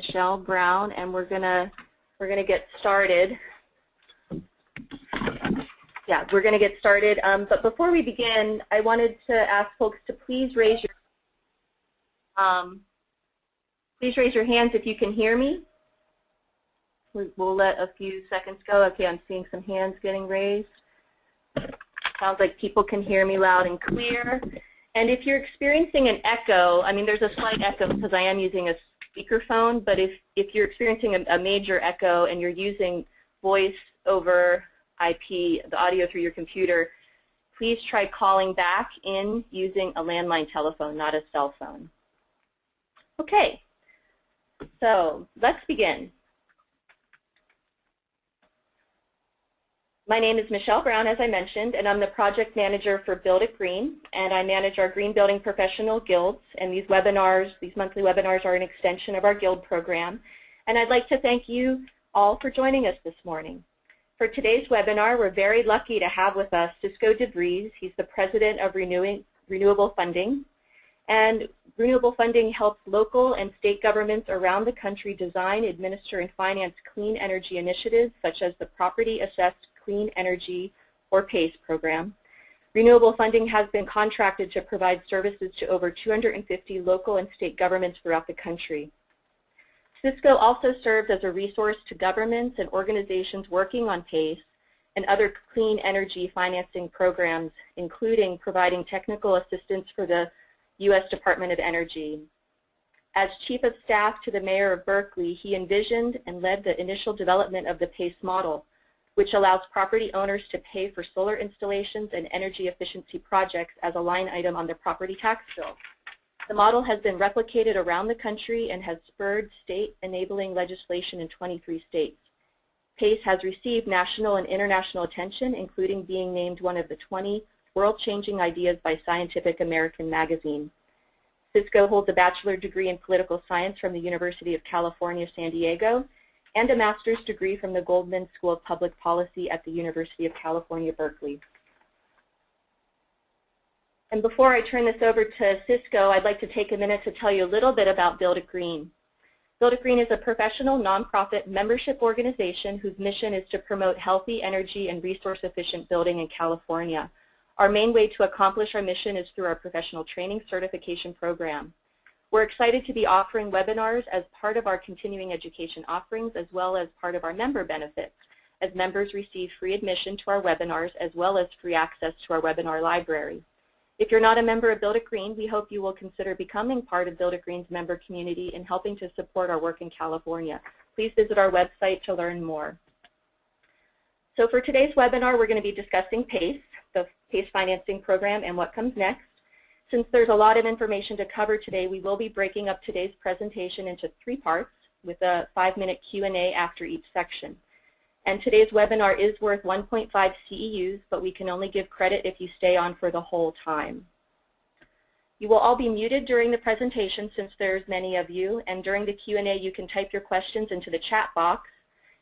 Michelle Brown, and we're gonna get started. Yeah, we're gonna get started. But before we begin, I wanted to ask folks to please raise your hands if you can hear me. We'll let a few seconds go. Okay, I'm seeing some hands getting raised. Sounds like people can hear me loud and clear. And if you're experiencing an echo, I mean, there's a slight echo because I am using a speakerphone, but if you're experiencing a major echo and you're using voice over IP, the audio through your computer, please try calling back in using a landline telephone, not a cell phone. Okay, so let's begin. My name is Michelle Brown, as I mentioned, and I'm the project manager for Build It Green, and I manage our green building professional guilds, and these monthly webinars are an extension of our guild program. And I'd like to thank you all for joining us this morning. For today's webinar, we're very lucky to have with us Cisco DeVries. He's the president of Renewable Funding. And Renewable Funding helps local and state governments around the country design, administer, and finance clean energy initiatives such as the Property Assessed Clean Energy, or PACE program. Renewable Funding has been contracted to provide services to over 250 local and state governments throughout the country. Cisco also serves as a resource to governments and organizations working on PACE and other clean energy financing programs, including providing technical assistance for the U.S. Department of Energy. As Chief of Staff to the Mayor of Berkeley, he envisioned and led the initial development of the PACE model, which allows property owners to pay for solar installations and energy efficiency projects as a line item on their property tax bill. The model has been replicated around the country and has spurred state-enabling legislation in 23 states. PACE has received national and international attention, including being named one of the 20 world-changing ideas by Scientific American magazine. Cisco holds a bachelor's degree in political science from the University of California, San Diego, and a master's degree from the Goldman School of Public Policy at the University of California, Berkeley. And before I turn this over to Cisco, I'd like to take a minute to tell you a little bit about Build It Green. Build It Green is a professional nonprofit membership organization whose mission is to promote healthy, energy, and resource-efficient building in California. Our main way to accomplish our mission is through our professional training certification program. We're excited to be offering webinars as part of our continuing education offerings as well as part of our member benefits, as members receive free admission to our webinars as well as free access to our webinar library. If you're not a member of Build It Green, we hope you will consider becoming part of Build It Green's member community and helping to support our work in California. Please visit our website to learn more. So for today's webinar, we're going to be discussing PACE, the PACE financing program, and what comes next. Since there's a lot of information to cover today, we will be breaking up today's presentation into 3 parts with a 5-minute Q&A after each section. And today's webinar is worth 1.5 CEUs, but we can only give credit if you stay on for the whole time. You will all be muted during the presentation since there's many of you, and during the Q&A you can type your questions into the chat box,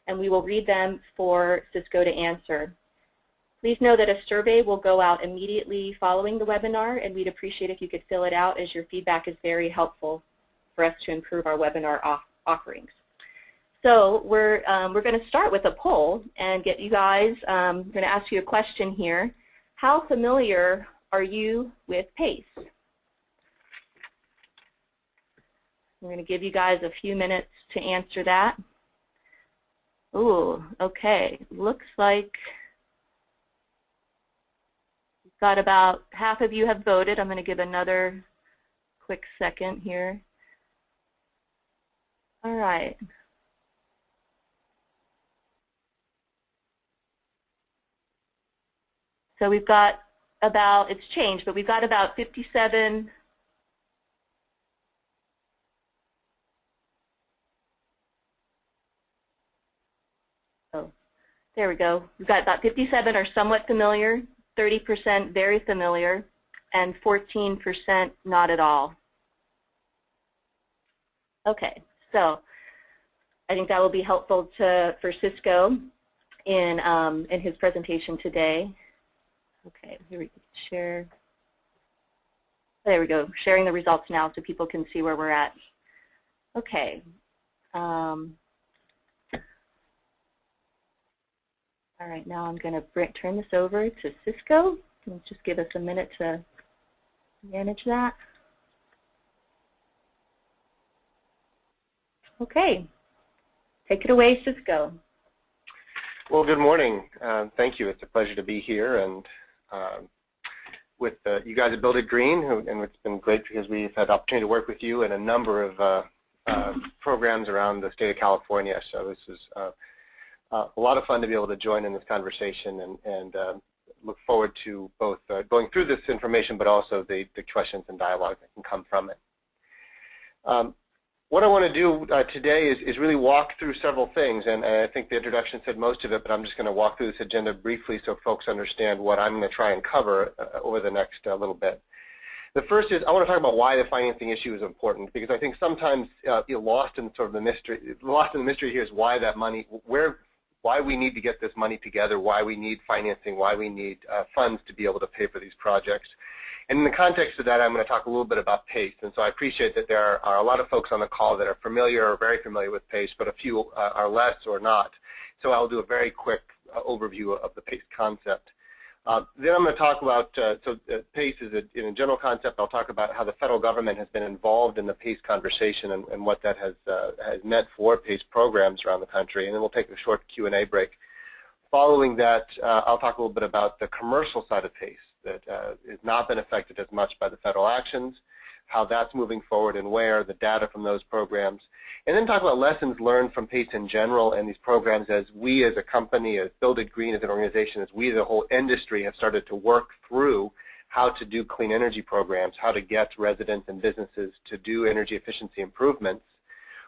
and we will read them for Cisco to answer. Please know that a survey will go out immediately following the webinar, and we'd appreciate if you could fill it out as your feedback is very helpful for us to improve our webinar offerings. So we're going to start with a poll and get you guys, I'm going to ask you a question here. How familiar are you with PACE? I'm going to give you guys a few minutes to answer that. Ooh, okay, looks like got about half of you have voted. I'm going to give another quick second here. All right. So we've got about, it's changed, but we've got about 57. Oh, there we go. We've got about 57 are somewhat familiar, 30% very familiar, and 14% not at all. Okay, so I think that will be helpful for Cisco in his presentation today. Okay, here we go. Share. There we go. Sharing the results now so people can see where we're at. Okay. All right, now I'm going to turn this over to Cisco. Just give us a minute to manage that. Okay, take it away, Cisco. Well, good morning. Thank you. It's a pleasure to be here and with you guys at Build It Green, and it's been great because we've had the opportunity to work with you in a number of programs around the state of California. So this is a lot of fun to be able to join in this conversation and look forward to both going through this information, but also the questions and dialogue that can come from it. What I want to do today is really walk through several things, and I think the introduction said most of it, but I'm just going to walk through this agenda briefly so folks understand what I'm going to try and cover over the next little bit. The first is I want to talk about why the financing issue is important, because I think sometimes lost in sort of the mystery here is why that money, why we need to get this money together, why we need financing, why we need funds to be able to pay for these projects. And in the context of that, I'm going to talk a little bit about PACE. And so I appreciate that there are a lot of folks on the call that are familiar or very familiar with PACE, but a few are less or not. So I'll do a very quick overview of the PACE concept. Then I'm going to talk about, PACE is in a general concept. I'll talk about how the federal government has been involved in the PACE conversation and what that has meant for PACE programs around the country. And then we'll take a short Q&A break. Following that, I'll talk a little bit about the commercial side of PACE that has not been affected as much by the federal actions, how that's moving forward and where, the data from those programs, and then talk about lessons learned from PACE in general and these programs as we as a company, as Build It Green as an organization, as we as a whole industry have started to work through how to do clean energy programs, how to get residents and businesses to do energy efficiency improvements,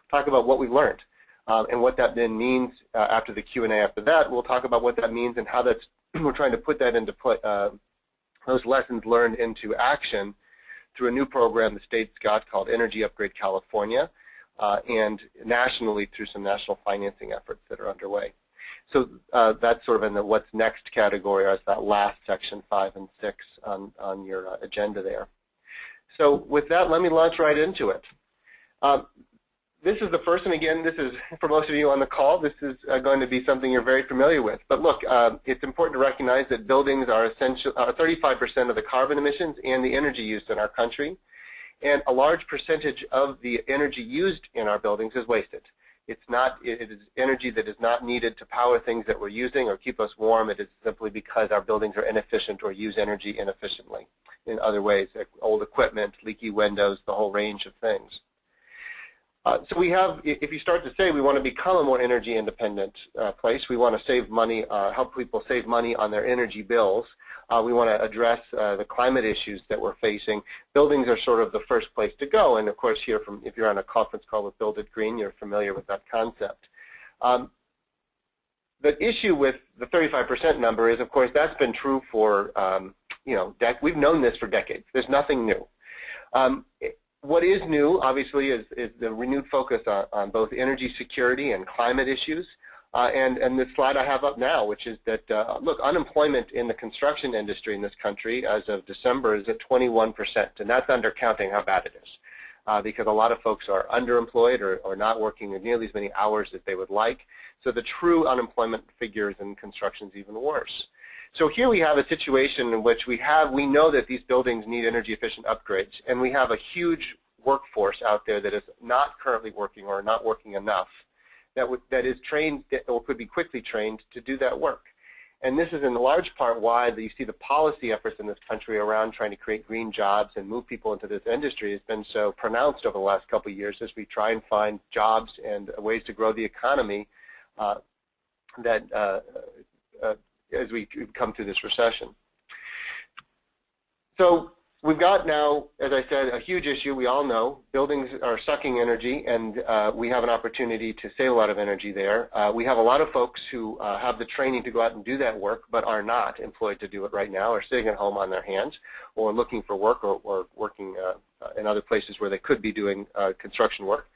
talk about what we've learned and what that then means after the Q&A after that. We'll talk about what that means and how that's, we're trying to put that into those lessons learned into action through a new program the state's got called Energy Upgrade California, and nationally through some national financing efforts that are underway. So that's sort of in the what's next category, as that last section 5 and 6 on your agenda there. So with that, let me launch right into it. This is the first, and again, this is, for most of you on the call, this is going to be something you're very familiar with. But look, it's important to recognize that buildings are essential, 35% of the carbon emissions and the energy used in our country. And a large percentage of the energy used in our buildings is wasted. It is energy that is not needed to power things that we're using or keep us warm. It is simply because our buildings are inefficient or use energy inefficiently in other ways, like old equipment, leaky windows, the whole range of things. So we have, if you start to say we want to become a more energy independent place, we want to save money, help people save money on their energy bills, we want to address the climate issues that we're facing, buildings are sort of the first place to go. And of course here, if you're on a conference call with Build It Green, you're familiar with that concept. The issue with the 35% number is, of course, that's been true for, we've known this for decades. There's nothing new. What is new, obviously, is the renewed focus on both energy security and climate issues. And the slide I have up now, which is that, look, unemployment in the construction industry in this country as of December is at 21%, and that's undercounting how bad it is. Because a lot of folks are underemployed or not working nearly as many hours as they would like. So the true unemployment figures in construction is even worse. So here we have a situation in which we know that these buildings need energy efficient upgrades, and we have a huge workforce out there that is not currently working or not working enough that is trained or could be quickly trained to do that work. And this is in large part why you see the policy efforts in this country around trying to create green jobs and move people into this industry has been so pronounced over the last couple of years as we try and find jobs and ways to grow the economy as we come through this recession. So we've got now, as I said, a huge issue. We all know buildings are sucking energy, and we have an opportunity to save a lot of energy there. We have a lot of folks who have the training to go out and do that work, but are not employed to do it right now, or sitting at home on their hands, or looking for work, or working in other places where they could be doing construction work.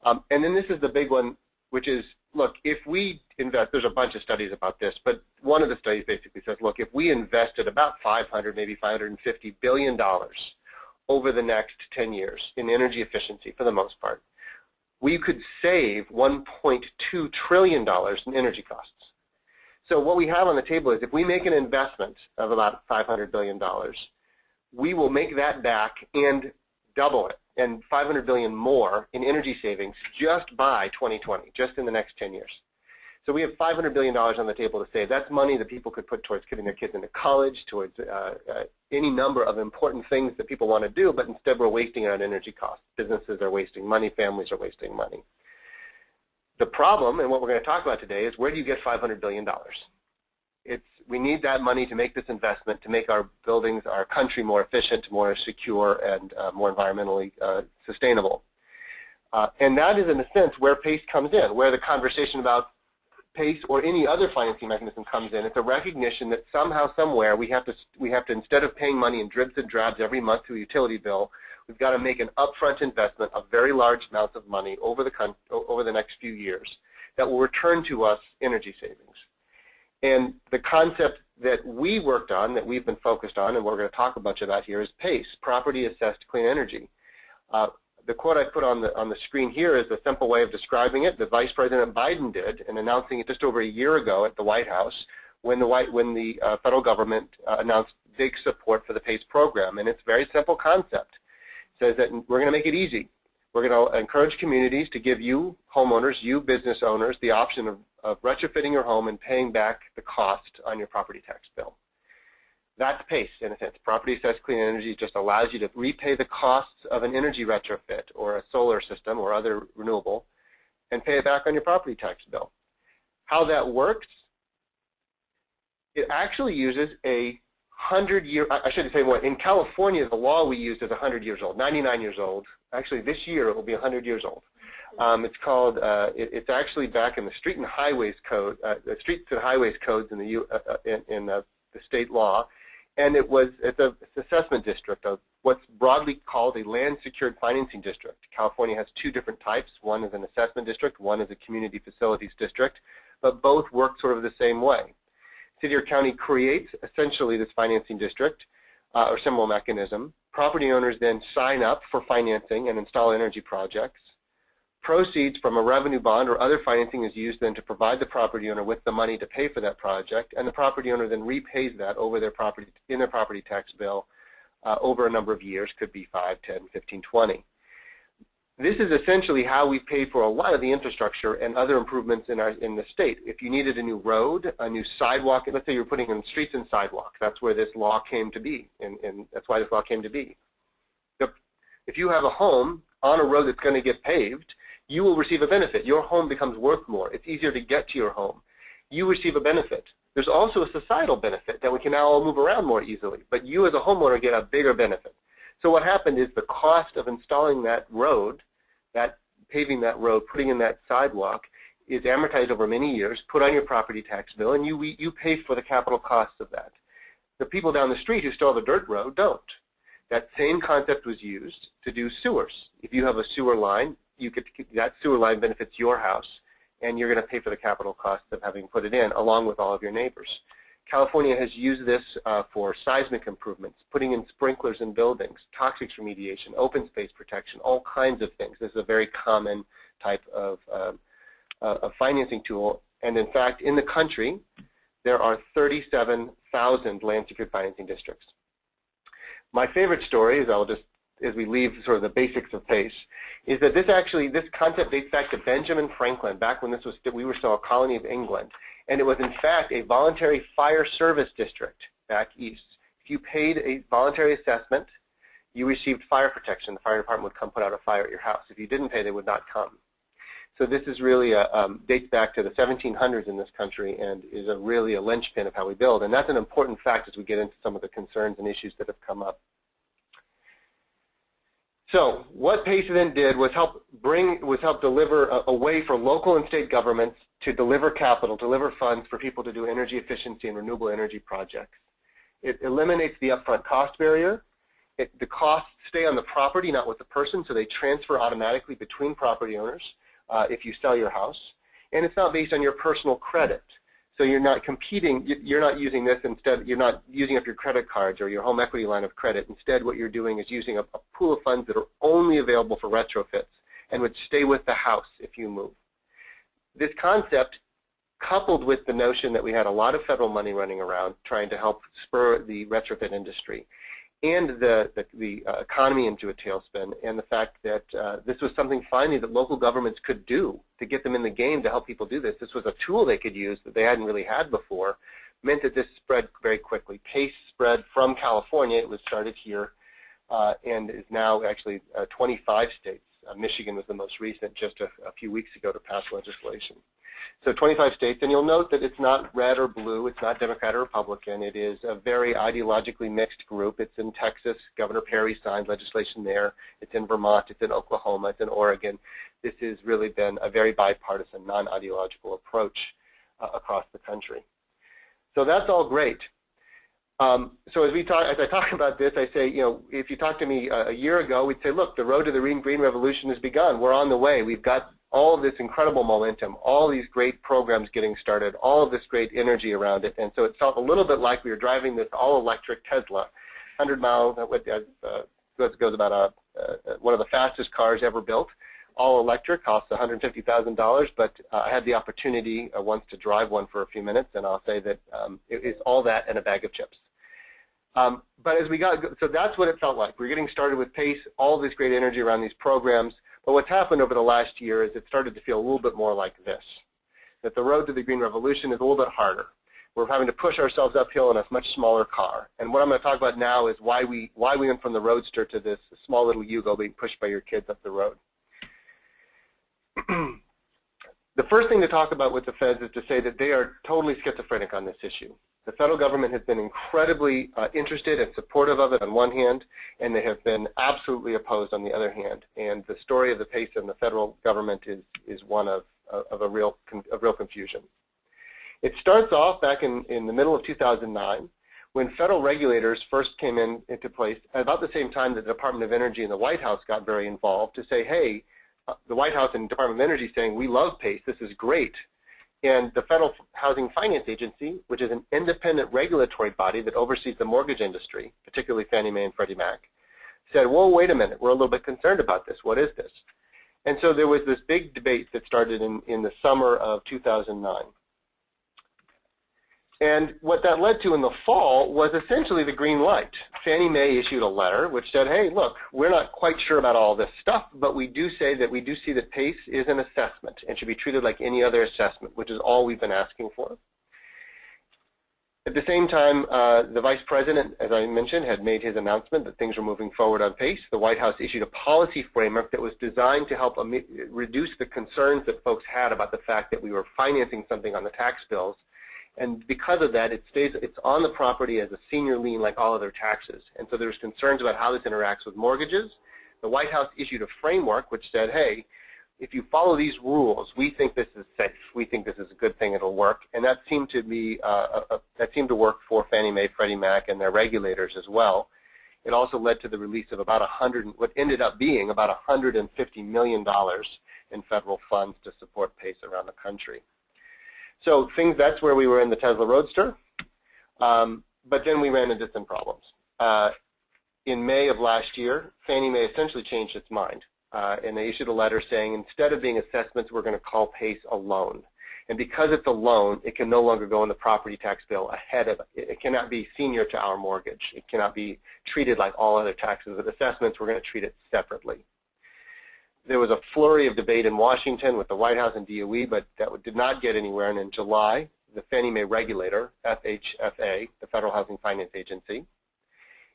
And then this is the big one, which is, look, if we invest, there's a bunch of studies about this, but one of the studies basically says, look, if we invested about $500, maybe $550 billion over the next 10 years in energy efficiency for the most part, we could save $1.2 trillion in energy costs. So what we have on the table is if we make an investment of about $500 billion, we will make that back and double it, and $500 billion more in energy savings just by 2020, just in the next 10 years. So we have $500 billion on the table to save. That's money that people could put towards getting their kids into college, towards any number of important things that people want to do, but instead we're wasting it on energy costs. Businesses are wasting money, families are wasting money. The problem, and what we're going to talk about today, is where do you get $500 billion? We need that money to make this investment, to make our buildings, our country more efficient, more secure, and more environmentally sustainable. And that is, in a sense, where PACE comes in, where the conversation about PACE or any other financing mechanism comes in. It's a recognition that somehow, somewhere, we have to, instead of paying money in dribs and drabs every month through a utility bill, we've got to make an upfront investment of very large amounts of money over the next few years that will return to us energy savings. And the concept that we worked on, that we've been focused on, and we're going to talk a bunch about here, is PACE, Property Assessed Clean Energy. The quote I put on the screen here is a simple way of describing it that Vice President Biden did in announcing it just over a year ago at the White House when the federal government announced big support for the PACE program. And it's a very simple concept. It says that we're going to make it easy. We're going to encourage communities to give you homeowners, you business owners, the option of retrofitting your home and paying back the cost on your property tax bill. That's PACE, in a sense. Property Assessed Clean Energy just allows you to repay the costs of an energy retrofit or a solar system or other renewable and pay it back on your property tax bill. How that works, it actually uses a 100-year, I shouldn't say more, in California the law we used is 100 years old, 99 years old. Actually this year it will be 100 years old. It's called, it's actually back in the Street and Highways Code, the Streets and Highways Codes in the state law. And it's an assessment district of what's broadly called a land secured financing district. California has two different types. One is an assessment district, one is a community facilities district, but both work sort of the same way. City or county creates essentially this financing district or similar mechanism. Property owners then sign up for financing and install energy projects. Proceeds from a revenue bond or other financing is used then to provide the property owner with the money to pay for that project, and the property owner then repays that over their property, in their property tax bill over a number of years, could be 5, 10, 15, 20. This is essentially how we've paid for a lot of the infrastructure and other improvements in the state. If you needed a new road, a new sidewalk, let's say you're putting in streets and sidewalks, that's where this law came to be, and that's why this law came to be. If you have a home on a road that's going to get paved, you will receive a benefit. Your home becomes worth more. It's easier to get to your home. You receive a benefit. There's also a societal benefit that we can now all move around more easily, but you as a homeowner get a bigger benefit. So what happened is the cost of installing that road, paving that road, putting in that sidewalk, is amortized over many years, put on your property tax bill, and you pay for the capital costs of that. The people down the street who still have a dirt road don't. That same concept was used to do sewers. If you have a sewer line, that sewer line benefits your house, and you're going to pay for the capital costs of having put it in, along with all of your neighbors. California has used this for seismic improvements, putting in sprinklers in buildings, toxics remediation, open space protection, all kinds of things. This is a very common type of financing tool. And in fact, in the country, there are 37,000 land secured financing districts. My favorite story is, as we leave sort of the basics of PACE, is that this concept dates back to Benjamin Franklin, back when we were still a colony of England. And it was in fact a voluntary fire service district back east. If you paid a voluntary assessment, you received fire protection. The fire department would come put out a fire at your house. If you didn't pay, they would not come. So this is really dates back to the 1700s in this country and is really a linchpin of how we build. And that's an important fact as we get into some of the concerns and issues that have come up. So what PACE then did was help deliver a way for local and state governments to deliver capital, deliver funds for people to do energy efficiency and renewable energy projects. It eliminates the upfront cost barrier. The costs stay on the property, not with the person, so they transfer automatically between property owners if you sell your house. And it's not based on your personal credit. So you're not competing, you're not using this instead, you're not using up your credit cards or your home equity line of credit. Instead, what you're doing is using a pool of funds that are only available for retrofits and would stay with the house if you move. This concept, coupled with the notion that we had a lot of federal money running around trying to help spur the retrofit industry, and the economy into a tailspin, and the fact that this was something finally that local governments could do to get them in the game to help people do this. This was a tool they could use that they hadn't really had before, meant that this spread very quickly. PACE spread from California. It was started here and is now actually 25 states. Michigan was the most recent, just a few weeks ago, to pass legislation. So 25 states, and you'll note that it's not red or blue, it's not Democrat or Republican, it is a very ideologically mixed group. It's in Texas, Governor Perry signed legislation there, it's in Vermont, it's in Oklahoma, it's in Oregon. This has really been a very bipartisan, non-ideological approach across the country. So that's all great. So as I talk about this, I say, if you talked to me a year ago, we'd say, look, the road to the green revolution has begun. We're on the way. We've got all of this incredible momentum, all these great programs getting started, all of this great energy around it. And so it felt a little bit like we were driving this all-electric Tesla, 100-mile, goes about one of the fastest cars ever built. All electric, costs $150,000, but I had the opportunity once to drive one for a few minutes, and I'll say that it's all that and a bag of chips. But as we so that's what it felt like. We're getting started with PACE, all this great energy around these programs, but what's happened over the last year is it started to feel a little bit more like this, that the road to the green revolution is a little bit harder. We're having to push ourselves uphill in a much smaller car. And what I'm going to talk about now is why we went from the Roadster to this small little Yugo being pushed by your kids up the road. The first thing to talk about with the feds is to say that they are totally schizophrenic on this issue. The federal government has been incredibly interested and supportive of it on one hand, and they have been absolutely opposed on the other hand. And the story of the PACE and the federal government is one of a real confusion. It starts off back in the middle of 2009 when federal regulators first came into place at about the same time that the Department of Energy and the White House got very involved to say, hey, the White House and Department of Energy saying, we love PACE, this is great. And the Federal Housing Finance Agency, which is an independent regulatory body that oversees the mortgage industry, particularly Fannie Mae and Freddie Mac, said, whoa, wait a minute, we're a little bit concerned about this. What is this? And so there was this big debate that started in the summer of 2009. And what that led to in the fall was essentially the green light. Fannie Mae issued a letter which said, hey, look, we're not quite sure about all this stuff, but we do say that we do see that PACE is an assessment and should be treated like any other assessment, which is all we've been asking for. At the same time, the Vice President, as I mentioned, had made his announcement that things were moving forward on PACE. The White House issued a policy framework that was designed to help reduce the concerns that folks had about the fact that we were financing something on the tax bills. And because of that, it's on the property as a senior lien like all other taxes. And so there's concerns about how this interacts with mortgages. The White House issued a framework which said, hey, if you follow these rules, we think this is safe. We think this is a good thing. It'll work. And that seemed to be that seemed to work for Fannie Mae, Freddie Mac, and their regulators as well. It also led to the release of about what ended up being about $150 million in federal funds to support PACE around the country. So that's where we were in the Tesla Roadster, but then we ran into some problems. In May of last year, Fannie Mae essentially changed its mind, and they issued a letter saying instead of being assessments, we're going to call PACE a loan. And because it's a loan, it can no longer go in the property tax bill ahead of it. It cannot be senior to our mortgage. It cannot be treated like all other taxes. With assessments, we're going to treat it separately. There was a flurry of debate in Washington with the White House and DOE, but that did not get anywhere. And in July, the Fannie Mae regulator, FHFA, the Federal Housing Finance Agency,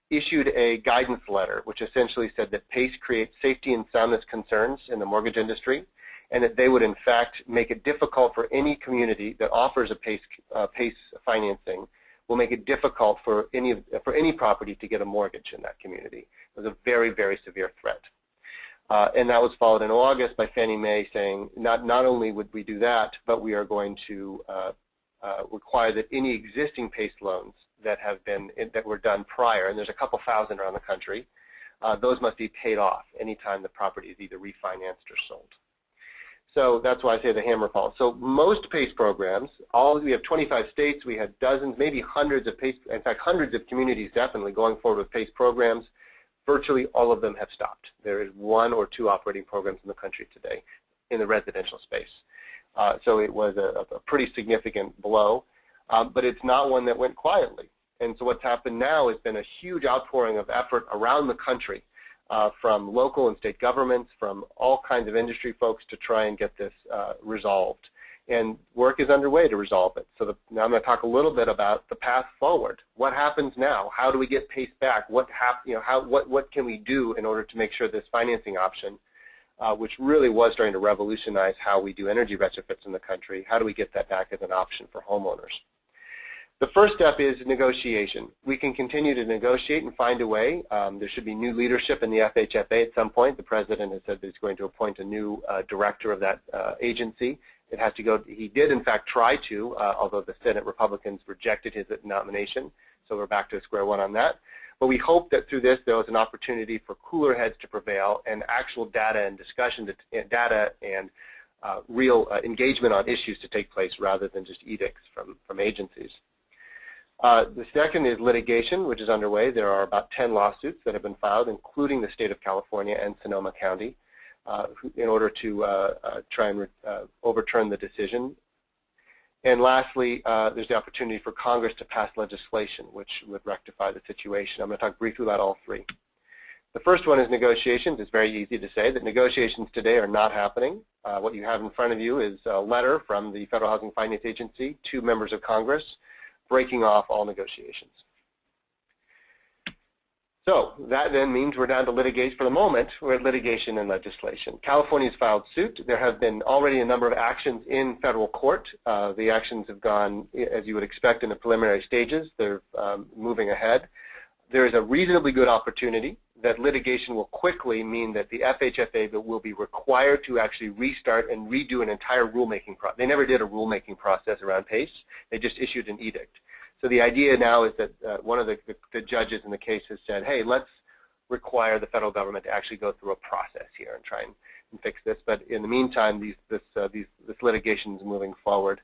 issued a guidance letter which essentially said that PACE creates safety and soundness concerns in the mortgage industry, and that they would in fact make it difficult for any community that offers a PACE financing, will make it difficult for any property to get a mortgage in that community. It was a very, very severe threat. And that was followed in August by Fannie Mae saying not only would we do that, but we are going to require that any existing PACE loans that were done prior, and there's a couple thousand around the country, those must be paid off anytime the property is either refinanced or sold. So that's why I say the hammer falls. So most PACE programs, we have 25 states, we had dozens, maybe hundreds of PACE, in fact hundreds of communities definitely going forward with PACE programs. virtually all of them have stopped. There is 1 or 2 operating programs in the country today in the residential space. So it was a pretty significant blow, but it's not one that went quietly. And so what's happened now has been a huge outpouring of effort around the country from local and state governments, from all kinds of industry folks to try and get this resolved. And work is underway to resolve it. So now I'm going to talk a little bit about the path forward. What happens now? How do we get PACE back? What can we do in order to make sure this financing option, which really was starting to revolutionize how we do energy retrofits in the country, how do we get that back as an option for homeowners? The first step is negotiation. We can continue to negotiate and find a way. There should be new leadership in the FHFA at some point. The President has said that he's going to appoint a new director of that agency. It has to go. He did, in fact, try to, although the Senate Republicans rejected his nomination. So we're back to square one on that. But we hope that through this, there was an opportunity for cooler heads to prevail and actual data and discussion, data and real engagement on issues to take place rather than just edicts from agencies. The second is litigation, which is underway. There are about 10 lawsuits that have been filed, including the state of California and Sonoma County, in order to try and overturn the decision. And lastly, there's the opportunity for Congress to pass legislation which would rectify the situation. I'm going to talk briefly about all 3. The first one is negotiations. It's very easy to say that negotiations today are not happening. What you have in front of you is a letter from the Federal Housing Finance Agency to members of Congress breaking off all negotiations. So that then means we're down to litigation. For the moment, we're at litigation and legislation. California's filed suit. There have been already a number of actions in federal court. The actions have gone, as you would expect, in the preliminary stages. They're moving ahead. There is a reasonably good opportunity that litigation will quickly mean that the FHFA will be required to actually restart and redo an entire rulemaking process. They never did a rulemaking process around PACE. They just issued an edict. So the idea now is that one of the judges in the case has said, hey, let's require the federal government to actually go through a process here and try and fix this. But in the meantime, this litigation is moving forward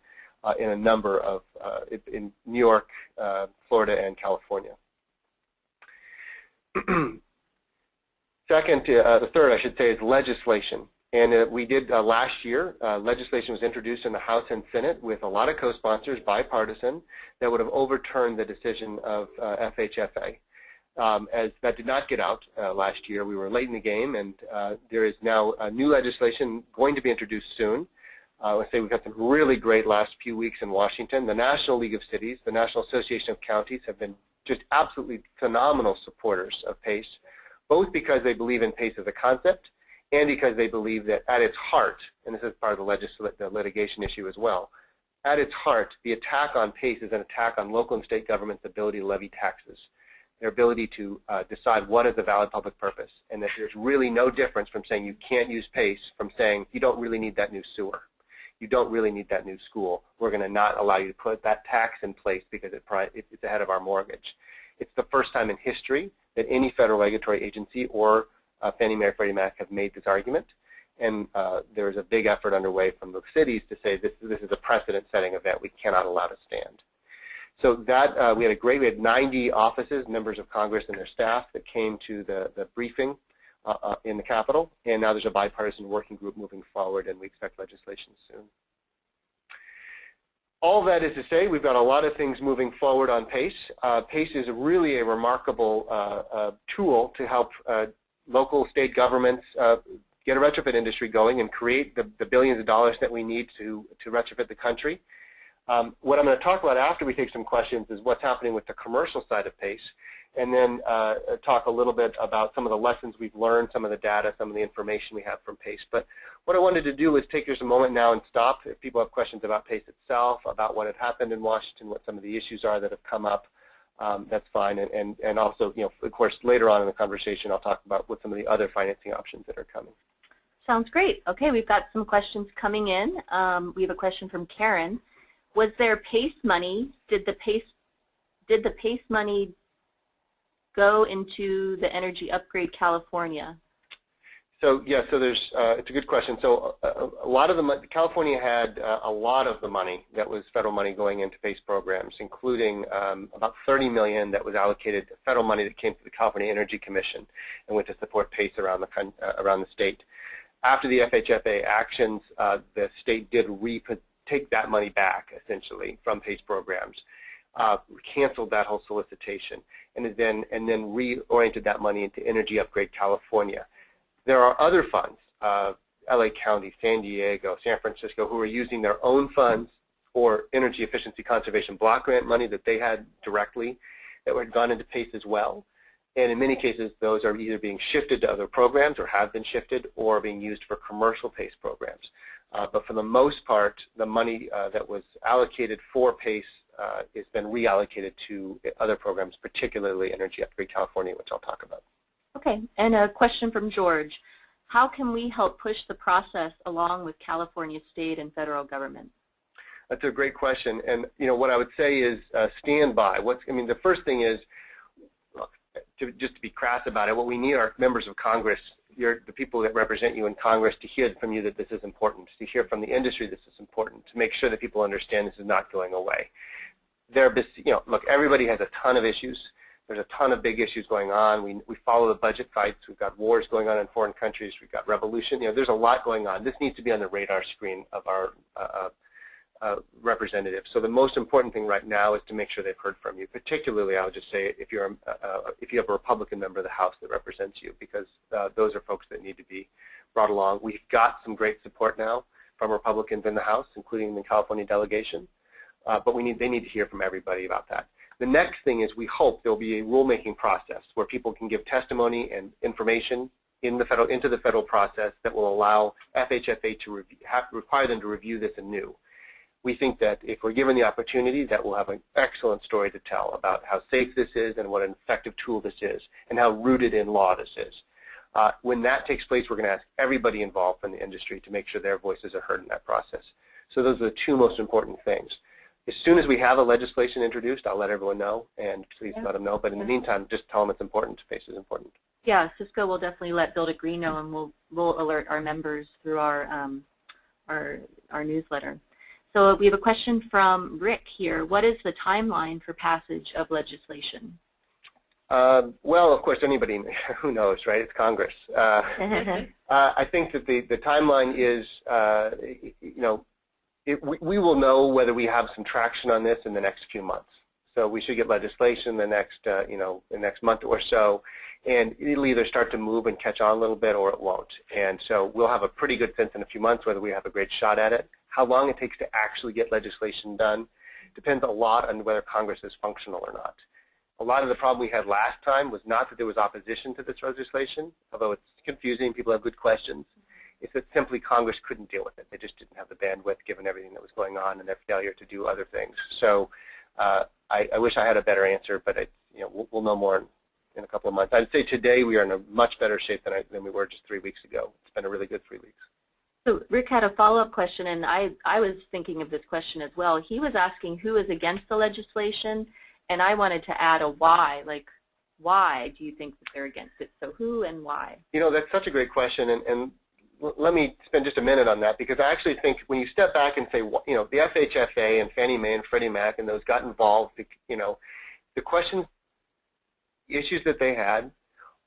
in a number of, in New York, Florida, and California. Second, the third, I should say, is legislation. And we did last year, legislation was introduced in the House and Senate with a lot of co-sponsors, bipartisan, that would have overturned the decision of FHFA. As that did not get out last year, we were late in the game, and there is now new legislation going to be introduced soon. I would say we've had some really great last few weeks in Washington. The National League of Cities, the National Association of Counties have been just absolutely phenomenal supporters of PACE, both because they believe in PACE as a concept, and because they believe that at its heart, and this is part of the litigation issue as well, at its heart, the attack on PACE is an attack on local and state government's ability to levy taxes, their ability to decide what is a valid public purpose, and that there's really no difference from saying you can't use PACE from saying you don't really need that new sewer, you don't really need that new school. We're going to not allow you to put that tax in place because it's ahead of our mortgage. It's the first time in history that any federal regulatory agency or Fannie Mae or Freddie Mac have made this argument, and there is a big effort underway from the cities to say this is a precedent-setting event we cannot allow to stand. So that we had 90 offices, members of Congress and their staff that came to the briefing in the Capitol, and now there's a bipartisan working group moving forward, and we expect legislation soon. All that is to say, we've got a lot of things moving forward on PACE. PACE is really a remarkable tool to help local state governments get a retrofit industry going and create the billions of dollars that we need to retrofit the country. What I'm going to talk about after we take some questions is what's happening with the commercial side of PACE, and then talk a little bit about some of the lessons we've learned, some of the data, some of the information we have from PACE. But what I wanted to do is take just a moment now and stop. If people have questions about PACE itself, about what had happened in Washington, what some of the issues are that have come up, that's fine. And also, of course, later on in the conversation, I'll talk about what some of the other financing options that are coming. Sounds great. Okay, we've got some questions coming in. We have a question from Karen. Was there PACE money? Did the PACE money go into the Energy Upgrade California? So yeah, so there's it's a good question. So a lot of the California had a lot of the money that was federal money going into PACE programs, including about $30 million that was allocated federal money that came to the California Energy Commission and went to support PACE around the state. After the FHFA actions, the state did take that money back essentially from PACE programs, canceled that whole solicitation, and then reoriented that money into Energy Upgrade California. There are other funds, LA County, San Diego, San Francisco, who are using their own funds or energy efficiency conservation block grant money that they had directly that had gone into PACE as well. And in many cases, those are either being shifted to other programs or have been shifted or being used for commercial PACE programs. But for the most part, the money that was allocated for PACE has been reallocated to other programs, particularly Energy Upgrade California, which I'll talk about. Okay, and a question from George. How can we help push the process along with California state and federal government? That's a great question, and what I would say is stand by. The first thing is, just to be crass about it, what we need are members of Congress, the people that represent you in Congress, to hear from you that this is important, to hear from the industry this is important, to make sure that people understand this is not going away. Look, everybody has a ton of issues. There's a ton of big issues going on. We follow the budget fights. We've got wars going on in foreign countries. We've got revolution. There's a lot going on. This needs to be on the radar screen of our representatives. So the most important thing right now is to make sure they've heard from you. Particularly, I would just say if you have a Republican member of the House that represents you, because those are folks that need to be brought along. We've got some great support now from Republicans in the House, including the California delegation. But they need to hear from everybody about that. The next thing is we hope there will be a rulemaking process where people can give testimony and information into the federal process that will allow FHFA to require them to review this anew. We think that if we're given the opportunity, that we'll have an excellent story to tell about how safe this is and what an effective tool this is and how rooted in law this is. When that takes place, we're going to ask everybody involved in the industry to make sure their voices are heard in that process. So those are the two most important things. As soon as we have a legislation introduced, I'll let everyone know, and please let them know. But in the meantime, just tell them it's important. PACE is important. Yeah, Cisco will definitely let Build It Green know, and we'll alert our members through our newsletter. So we have a question from Rick here. What is the timeline for passage of legislation? Well, of course, anybody who knows, right? It's Congress. I think that the timeline is, we will know whether we have some traction on this in the next few months. So we should get legislation the next, the next month or so, and it'll either start to move and catch on a little bit or it won't. And so we'll have a pretty good sense in a few months whether we have a great shot at it. How long it takes to actually get legislation done depends a lot on whether Congress is functional or not. A lot of the problem we had last time was not that there was opposition to this legislation, although it's confusing, people have good questions. It's that simply Congress couldn't deal with it. They just didn't have the bandwidth given everything that was going on and their failure to do other things. So I wish I had a better answer, but we'll know more in a couple of months. I'd say today we are in a much better shape than we were just 3 weeks ago. It's been a really good 3 weeks. So Rick had a follow-up question, and I was thinking of this question as well. He was asking who is against the legislation, and I wanted to add a why. Like, why do you think that they're against it? So who and why? That's such a great question, and let me spend just a minute on that, because I actually think when you step back and say, the FHFA and Fannie Mae and Freddie Mac and those got involved, the questions, the issues that they had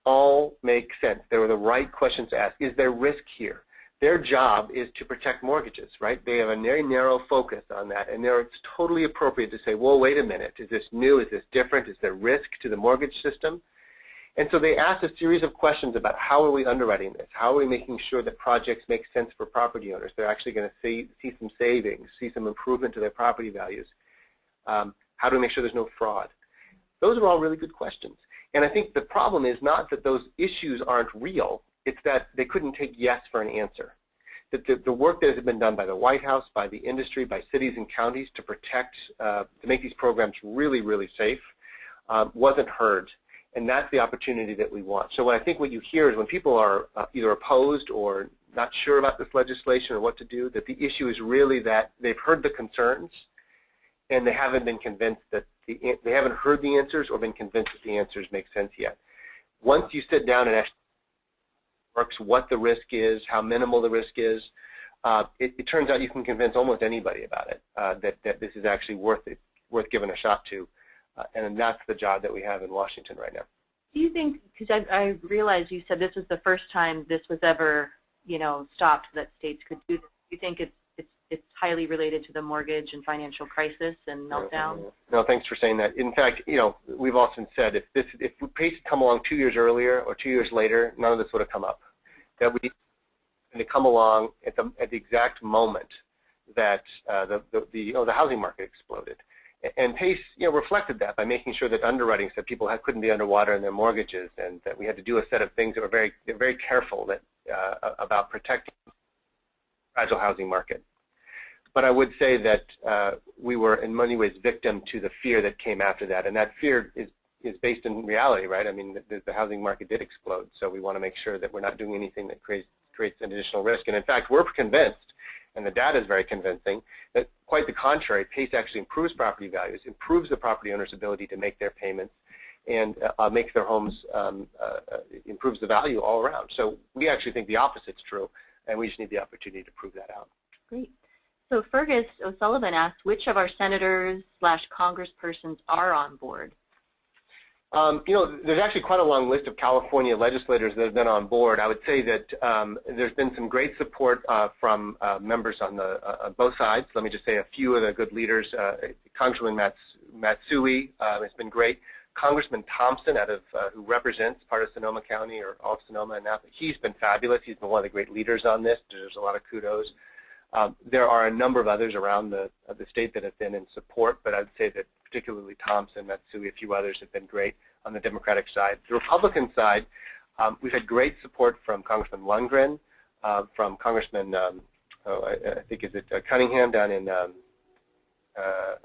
all make sense. They were the right questions to ask. Is there risk here? Their job is to protect mortgages, right? They have a very narrow focus on that, and it's totally appropriate to say, well, wait a minute, is this new, is this different, is there risk to the mortgage system? And so they asked a series of questions about how are we underwriting this? How are we making sure that projects make sense for property owners? They're actually going to see some savings, see some improvement to their property values. How do we make sure there's no fraud? Those are all really good questions. And I think the problem is not that those issues aren't real. It's that they couldn't take yes for an answer. That the work that has been done by the White House, by the industry, by cities and counties to protect, to make these programs really, really safe wasn't heard. And that's the opportunity that we want. So I think what you hear is when people are either opposed or not sure about this legislation or what to do, that the issue is really that they've heard the concerns and they haven't been convinced that they haven't heard the answers or been convinced that the answers make sense yet. Once you sit down and actually works, what the risk is, how minimal the risk is. It turns out you can convince almost anybody about it, that this is actually worth giving a shot to, and that's the job that we have in Washington right now. Do you think, because I realize you said this was the first time this was ever, stopped that states could do this. Do you think it's highly related to the mortgage and financial crisis and meltdown? No, thanks for saying that. In fact, we've often said if PACE had come along 2 years earlier or 2 years later, none of this would have come up. That we to come along at the exact moment that the housing market exploded. And PACE reflected that by making sure that underwriting said people couldn't be underwater in their mortgages, and that we had to do a set of things that were very careful about protecting the fragile housing market. But I would say that we were in many ways victim to the fear that came after that, and that fear is based in reality, right? I mean, the housing market did explode, so we want to make sure that we're not doing anything that creates an additional risk. And in fact, we're convinced, and the data is very convincing, that quite the contrary, PACE actually improves property values, improves the property owner's ability to make their payments, and makes their homes, improves the value all around. So we actually think the opposite's true, and we just need the opportunity to prove that out. Great. So Fergus O'Sullivan asked, which of our senators/congresspersons are on board? There's actually quite a long list of California legislators that have been on board. I would say that there's been some great support from members on both sides. Let me just say a few of the good leaders. Congressman Matsui has been great. Congressman Thompson, who represents part of Sonoma County or all of Sonoma and Napa, he's been fabulous. He's been one of the great leaders on this. There's a lot of kudos. There are a number of others around the state that have been in support, but I would say that particularly Thompson, Matsui, a few others have been great on the Democratic side. The Republican side, we've had great support from Congressman Lundgren, from Congressman, I think is it Cunningham down in, I'm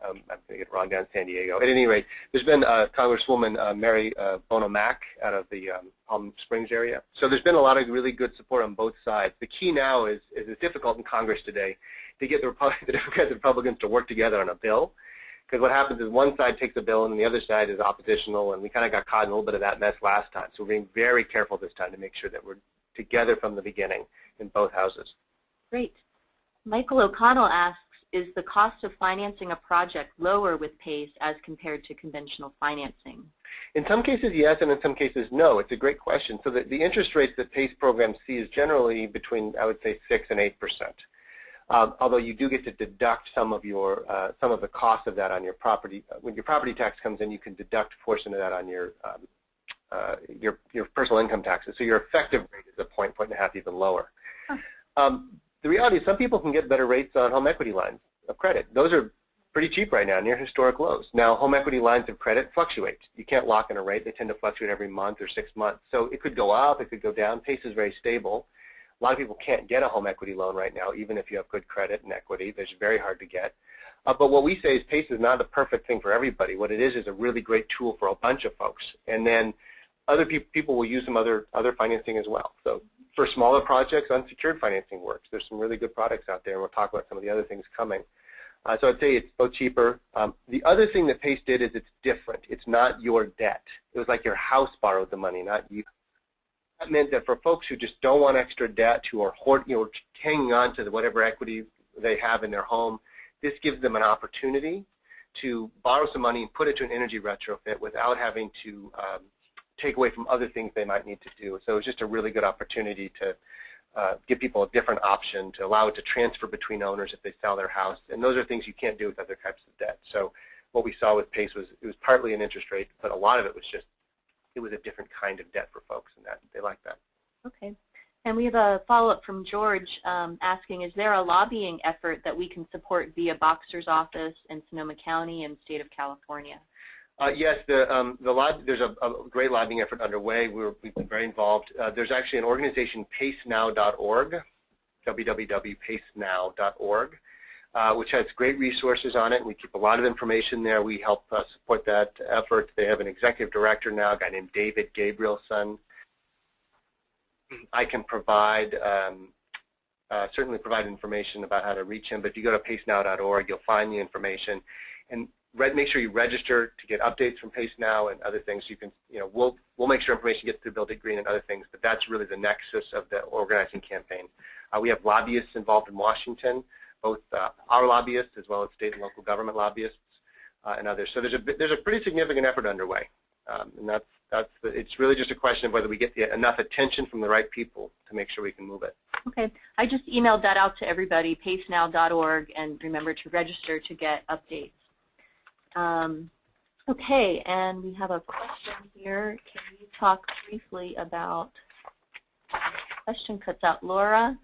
going to get it wrong, down in San Diego. At any rate, there's been Congresswoman Mary Bono-Mack out of the Palm Springs area. So there's been a lot of really good support on both sides. The key now is it's difficult in Congress today to get the Democrats and Republicans to work together on a bill. Because what happens is one side takes a bill and the other side is oppositional, and we kind of got caught in a little bit of that mess last time. So we're being very careful this time to make sure that we're together from the beginning in both houses. Great. Michael O'Connell asks, is the cost of financing a project lower with PACE as compared to conventional financing? In some cases, yes, and in some cases, no. It's a great question. So the interest rates that PACE programs see is generally between, I would say, 6 and 8%. Although you do get to deduct some of the cost of that on your property. When your property tax comes in, you can deduct a portion of that on your personal income taxes. So your effective rate is a point and a half even lower. The reality is some people can get better rates on home equity lines of credit. Those are pretty cheap right now, near historic lows. Now, home equity lines of credit fluctuate. You can't lock in a rate. They tend to fluctuate every month or 6 months. So it could go up, it could go down. PACE is very stable. A lot of people can't get a home equity loan right now, even if you have good credit and equity. They're very hard to get. But what we say is PACE is not the perfect thing for everybody. What it is a really great tool for a bunch of folks. And then other people will use some other financing as well. So for smaller projects, unsecured financing works. There's some really good products out there, and we'll talk about some of the other things coming. So I'd say it's both cheaper. The other thing that PACE did is it's different. It's not your debt. It was like your house borrowed the money, not you. That meant that for folks who just don't want extra debt, who are hanging on to whatever equity they have in their home, this gives them an opportunity to borrow some money and put it to an energy retrofit without having to take away from other things they might need to do. So it's just a really good opportunity to give people a different option, to allow it to transfer between owners if they sell their house. And those are things you can't do with other types of debt. So what we saw with PACE was it was partly an interest rate, but a lot of it was just it was a different kind of debt for folks, and that they like that. Okay. And we have a follow-up from George asking, is there a lobbying effort that we can support via Boxer's office in Sonoma County and state of California? Yes, there's a great lobbying effort underway. We've been very involved. There's actually an organization, pacenow.org, www.pacenow.org, which has great resources on it, and we keep a lot of information there. We help support that effort. They have an executive director now, a guy named David Gabrielson. I can certainly provide information about how to reach him, but if you go to pacenow.org, you'll find the information. And make sure you register to get updates from PACE Now and other things. You can, we'll make sure information gets through Build It Green and other things, but that's really the nexus of the organizing campaign. We have lobbyists involved in Washington, both our lobbyists as well as state and local government lobbyists and others. So there's a pretty significant effort underway, and it's really just a question of whether we get enough attention from the right people to make sure we can move it. Okay, I just emailed that out to everybody, pacenow.org, and remember to register to get updates. Okay, and we have a question here. Can you talk briefly about, question cuts out, Laura?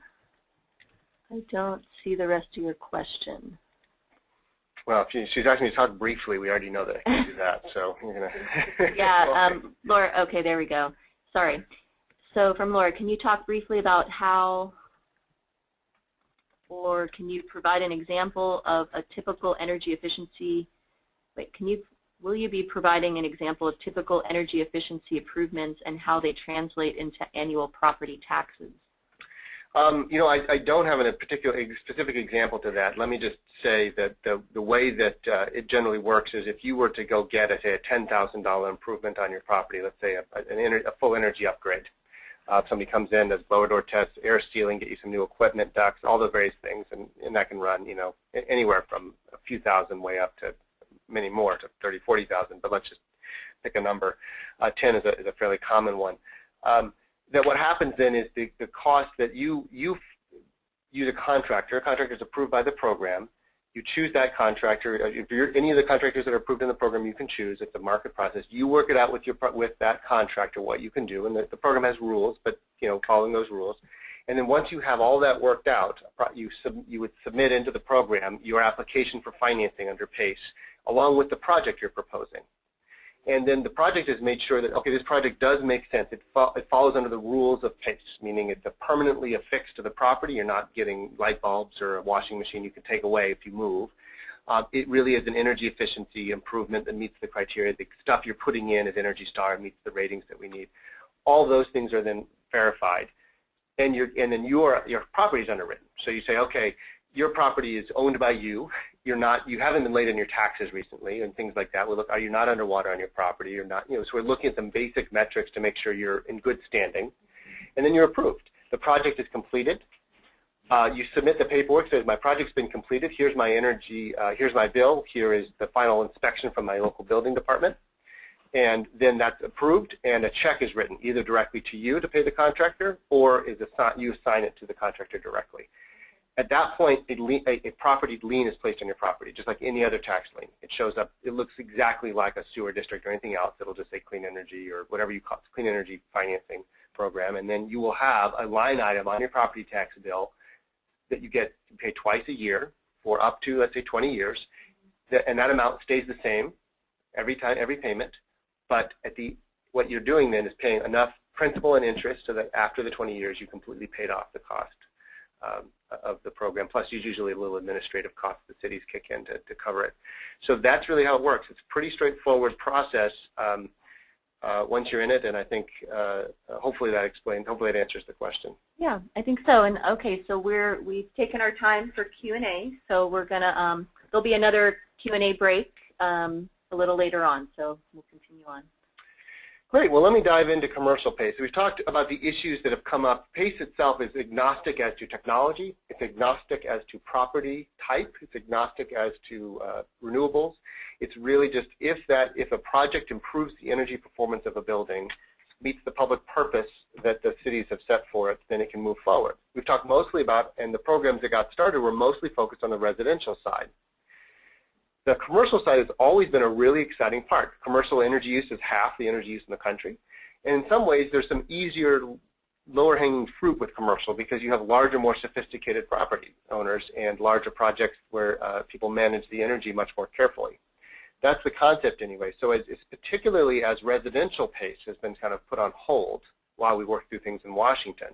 I don't see the rest of your question. Well, if she's asking me to talk briefly, we already know that I can do that, so you're going to... Yeah, Laura, okay, there we go. Sorry. So from Laura, can you talk briefly about how, or can you provide an example of a typical energy efficiency, will you be providing an example of typical energy efficiency improvements and how they translate into annual property taxes? I don't have a specific example to that. Let me just say that the way that it generally works is if you were to go get, say, a $10,000 improvement on your property, let's say a full energy upgrade. Somebody comes in, does blower door tests, air sealing, get you some new equipment, ducts, all the various things, and that can run, anywhere from a few thousand way up to many more, to 30, 40,000. But let's just pick a number. 10 is a fairly common one. That what happens then is the cost that you use a contractor. A contractor is approved by the program. You choose that contractor. If you're any of the contractors that are approved in the program, you can choose. It's a market process. You work it out with that contractor what you can do, and the program has rules, but following those rules. And then once you have all that worked out, you would submit into the program your application for financing under PACE, along with the project you're proposing. And then the project has made sure that, okay, this project does make sense. It follows under the rules of PACE, meaning it's permanently affixed to the property. You're not getting light bulbs or a washing machine you can take away if you move. It really is an energy efficiency improvement that meets the criteria. The stuff you're putting in is Energy Star, meets the ratings that we need. All those things are then verified. And then your property is underwritten. So you say, okay, your property is owned by you. You haven't been late on your taxes recently and things like that. We look, are you not underwater on your property? You're not, so we're looking at some basic metrics to make sure you're in good standing. And then you're approved. The project is completed. You submit the paperwork, says my project's been completed. Here's my energy, here's my bill. Here is the final inspection from my local building department. And then that's approved, and a check is written either directly to you to pay the contractor, or you assign it to the contractor directly. At that point, a property lien is placed on your property, just like any other tax lien. It shows up. It looks exactly like a sewer district or anything else. It'll just say clean energy or whatever you call it, clean energy financing program, and then you will have a line item on your property tax bill that you pay twice a year for up to, let's say, 20 years, and that amount stays the same every payment. But what you're doing then is paying enough principal and interest so that after the 20 years you completely paid off the cost of the program. Plus, there's usually a little administrative cost the cities kick in to cover it. So that's really how it works. It's a pretty straightforward process once you're in it, and I think hopefully that answers the question. Yeah, I think so. And okay, so we've taken our time for Q&A, so we're gonna there'll be another Q&A break a little later on, so we'll continue on. Great. Well, let me dive into commercial PACE. We've talked about the issues that have come up. PACE itself is agnostic as to technology. It's agnostic as to property type. It's agnostic as to renewables. It's really just if a project improves the energy performance of a building, meets the public purpose that the cities have set for it, then it can move forward. We've talked mostly about, and the programs that got started were mostly focused on the residential side. The commercial side has always been a really exciting part. Commercial energy use is half the energy use in the country. And in some ways, there's some easier, lower-hanging fruit with commercial because you have larger, more sophisticated property owners and larger projects where people manage the energy much more carefully. That's the concept anyway. So it's particularly as residential PACE has been kind of put on hold while we work through things in Washington.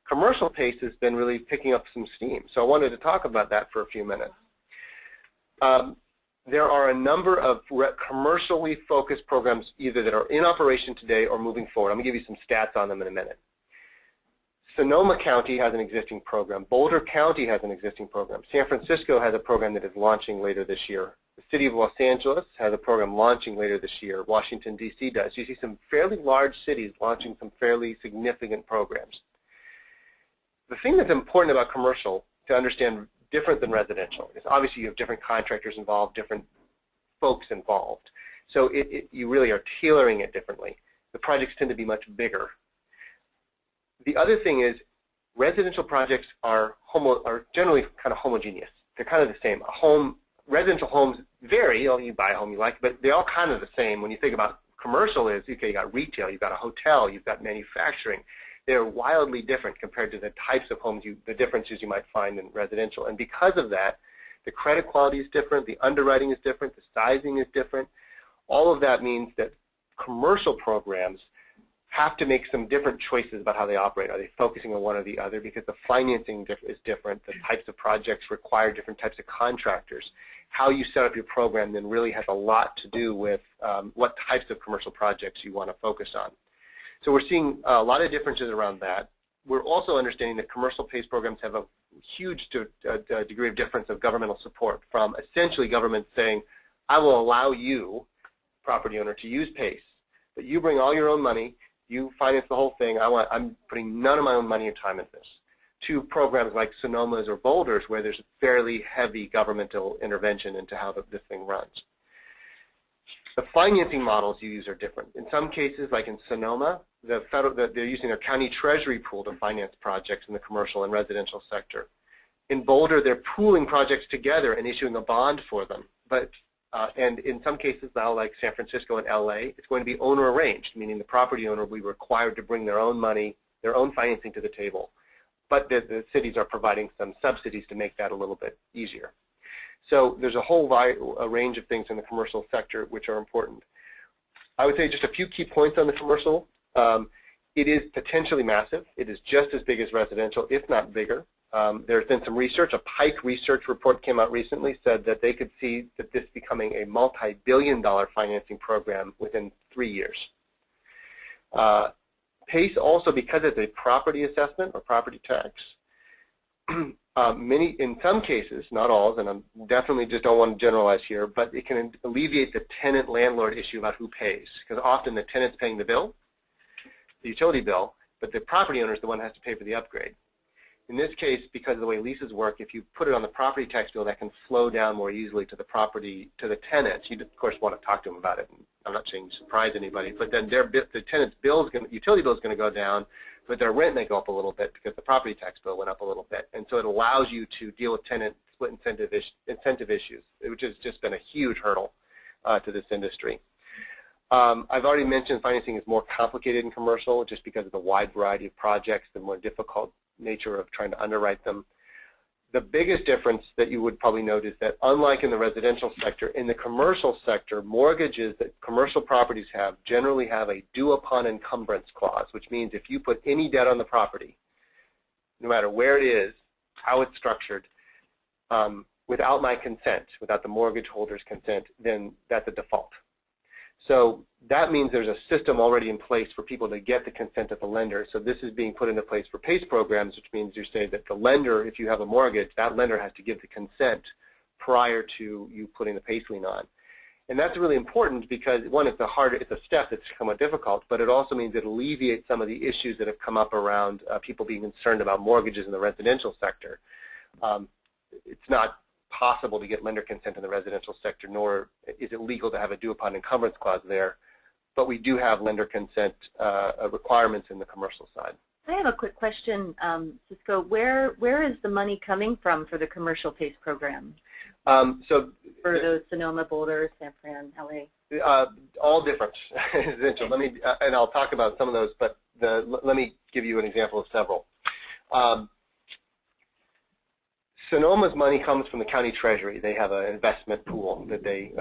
Commercial PACE has been really picking up some steam. So I wanted to talk about that for a few minutes. There are a number of commercially focused programs either that are in operation today or moving forward. I'm going to give you some stats on them in a minute. Sonoma County has an existing program. Boulder County has an existing program. San Francisco has a program that is launching later this year. The City of Los Angeles has a program launching later this year. Washington, D.C. does. You see some fairly large cities launching some fairly significant programs. The thing that's important about commercial to understand different than residential is obviously you have different contractors involved, different folks involved. So you really are tailoring it differently. The projects tend to be much bigger. The other thing is residential projects are generally kind of homogeneous. They're kind of the same. Residential homes vary. You buy a home you like, but they're all kind of the same. When you think about commercial is, okay, you got retail, you've got a hotel, you've got manufacturing. They're wildly different compared to the types of homes, the differences you might find in residential. And because of that, the credit quality is different, the underwriting is different, the sizing is different. All of that means that commercial programs have to make some different choices about how they operate. Are they focusing on one or the other? Because the financing is different. The types of projects require different types of contractors. How you set up your program then really has a lot to do with what types of commercial projects you want to focus on. So we're seeing a lot of differences around that. We're also understanding that commercial PACE programs have a huge degree of difference of governmental support, from essentially government saying, I will allow you, property owner, to use PACE, but you bring all your own money, you finance the whole thing, I'm putting none of my own money and time into this, to programs like Sonoma's or Boulder's where there's fairly heavy governmental intervention into how this thing runs. The financing models you use are different. In some cases, like in Sonoma, they're using their county treasury pool to finance projects in the commercial and residential sector. In Boulder, they're pooling projects together and issuing a bond for them. And in some cases now, like San Francisco and LA, it's going to be owner arranged, meaning the property owner will be required to bring their own money, their own financing to the table. But the cities are providing some subsidies to make that a little bit easier. So there's a whole range of things in the commercial sector which are important. I would say just a few key points on the commercial. It is potentially massive. It is just as big as residential, if not bigger. There's been some research. A Pike research report came out recently, said that they could see that this becoming a multi-billion-dollar financing program within 3 years. PACE also, because it's a property assessment or property tax, in some cases, not all, and I definitely just don't want to generalize here, but it can alleviate the tenant-landlord issue about who pays, because often the tenant's paying the bill, the utility bill, but the property owner is the one that has to pay for the upgrade. In this case, because of the way leases work, if you put it on the property tax bill, that can flow down more easily to the tenants. You, of course, want to talk to them about it. I'm not saying surprise anybody, but then the tenant's utility bill is going to go down, but their rent may go up a little bit because the property tax bill went up a little bit. And so it allows you to deal with tenant split incentive issues, which has just been a huge hurdle to this industry. I've already mentioned financing is more complicated in commercial just because of the wide variety of projects, the more difficult nature of trying to underwrite them. The biggest difference that you would probably note is that unlike in the residential sector, in the commercial sector, mortgages that commercial properties have generally have a due upon encumbrance clause, which means if you put any debt on the property, no matter where it is, how it's structured, without my consent, without the mortgage holder's consent, then that's a default. So that means there's a system already in place for people to get the consent of the lender. So this is being put into place for PACE programs, which means you say that the lender, if you have a mortgage, that lender has to give the consent prior to you putting the PACE lien on. And that's really important because, one, it's a step that's somewhat difficult, but it also means it alleviates some of the issues that have come up around people being concerned about mortgages in the residential sector. It's not possible to get lender consent in the residential sector, nor is it legal to have a due upon encumbrance clause there, but we do have lender consent requirements in the commercial side. I have a quick question, Cisco. Where is the money coming from for the commercial PACE program? So for those Sonoma, Boulder, San Fran, LA? All different. Let me, and I'll talk about some of those, but let me give you an example of several. Sonoma's money comes from the county treasury. They have an investment pool that they,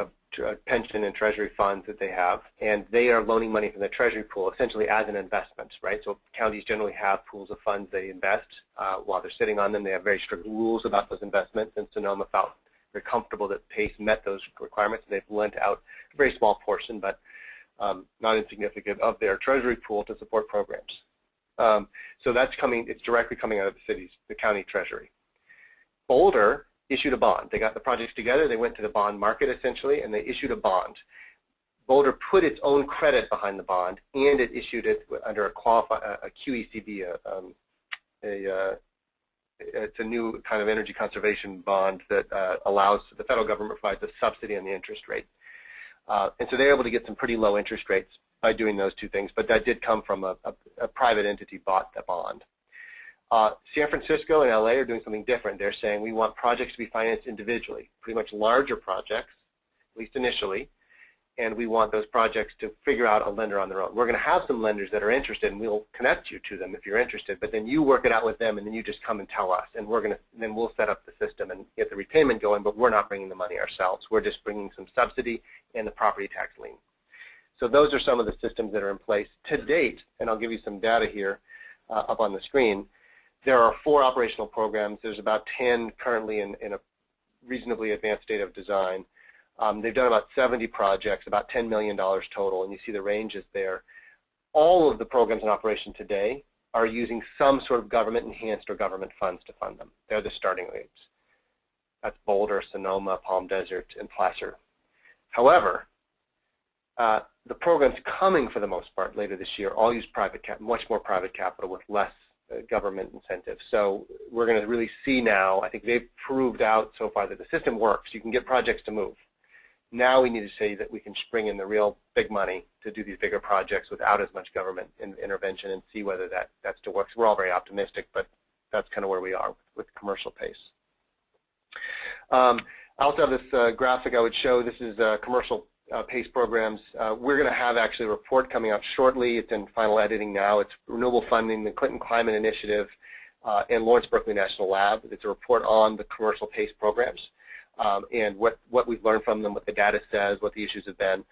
pension and treasury funds that they have, and they are loaning money from the treasury pool essentially as an investment, right? So counties generally have pools of funds they invest. While they're sitting on them, they have very strict rules about those investments, and Sonoma felt very comfortable that PACE met those requirements. They've lent out a very small portion, but not insignificant, of their treasury pool to support programs. So that's coming, it's directly coming out of the cities, the county treasury. Boulder issued a bond. They got the projects together, they went to the bond market essentially, and they issued a bond. Boulder put its own credit behind the bond, and it issued it under a QECB, it's a new kind of energy conservation bond that allows the federal government provides a subsidy on the interest rate. And so they're able to get some pretty low interest rates by doing those two things, but that did come from a private entity bought the bond. San Francisco and LA are doing something different. They're saying we want projects to be financed individually, pretty much larger projects, at least initially, and we want those projects to figure out a lender on their own. We're going to have some lenders that are interested, and we'll connect you to them if you're interested, but then you work it out with them, and then you just come and tell us, and then we'll set up the system and get the repayment going, but we're not bringing the money ourselves. We're just bringing some subsidy and the property tax lien. So those are some of the systems that are in place. To date, and I'll give you some data here up on the screen, there are 4 operational programs. There's about 10 currently in a reasonably advanced state of design. They've done about 70 projects, about $10 million total, and you see the ranges there. All of the programs in operation today are using some sort of government-enhanced or government funds to fund them. They're the starting rates. That's Boulder, Sonoma, Palm Desert, and Placer. However, the programs coming for the most part later this year all use much more private capital with less government incentives. So we're going to really see now, I think they've proved out so far that the system works. You can get projects to move. Now we need to say that we can spring in the real big money to do these bigger projects without as much government intervention and see whether that still works. We're all very optimistic, but that's kind of where we are with commercial pace. I also have this graphic I would show. This is commercial PACE programs. We're going to have actually a report coming out shortly. It's in final editing now. It's renewable funding, the Clinton Climate Initiative, and Lawrence Berkeley National Lab. It's a report on the commercial PACE programs and what we've learned from them, what the data says, what the issues have been.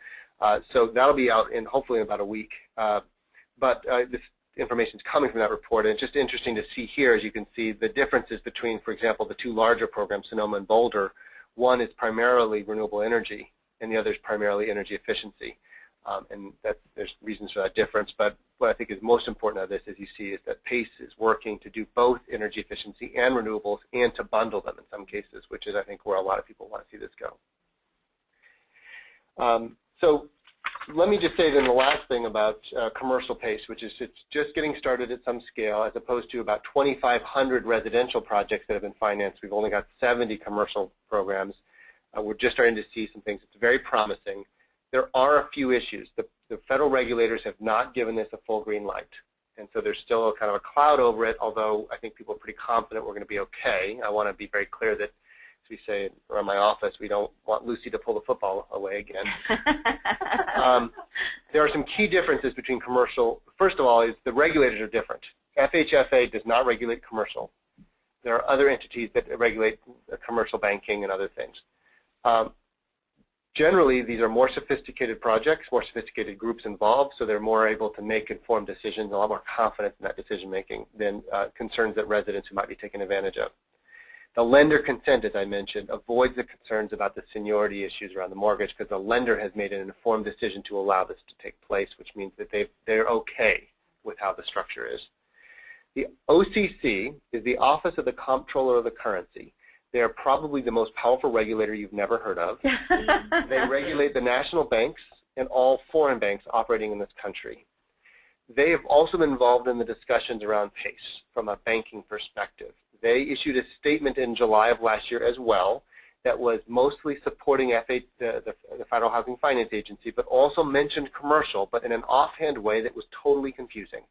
So that'll be out in hopefully in about a week. But this information is coming from that report, and it's just interesting to see here, as you can see, the differences between, for example, the 2 larger programs, Sonoma and Boulder. One is primarily renewable energy, and the other is primarily energy efficiency. And there's reasons for that difference, but what I think is most important of this, as you see, is that PACE is working to do both energy efficiency and renewables and to bundle them in some cases, which is, I think, where a lot of people want to see this go. So let me just say then the last thing about commercial PACE, which is it's just getting started at some scale, as opposed to about 2,500 residential projects that have been financed. We've only got 70 commercial programs. We're just starting to see some things. It's very promising. There are a few issues. The federal regulators have not given this a full green light, and so there's still a kind of a cloud over it, although I think people are pretty confident we're going to be okay. I want to be very clear that, as we say around my office, we don't want Lucy to pull the football away again. There are some key differences between commercial. First of all, is the regulators are different. FHFA does not regulate commercial. There are other entities that regulate commercial banking and other things. Generally, these are more sophisticated projects, more sophisticated groups involved, so they're more able to make informed decisions, a lot more confidence in that decision-making than concerns that residents who might be taken advantage of. The lender consent, as I mentioned, avoids the concerns about the seniority issues around the mortgage because the lender has made an informed decision to allow this to take place, which means that they're okay with how the structure is. The OCC is the Office of the Comptroller of the Currency. They are probably the most powerful regulator you've never heard of. They regulate the national banks and all foreign banks operating in this country. They have also been involved in the discussions around PACE from a banking perspective. They issued a statement in July of last year as well that was mostly supporting the Federal Housing Finance Agency, but also mentioned commercial, but in an offhand way that was totally confusing.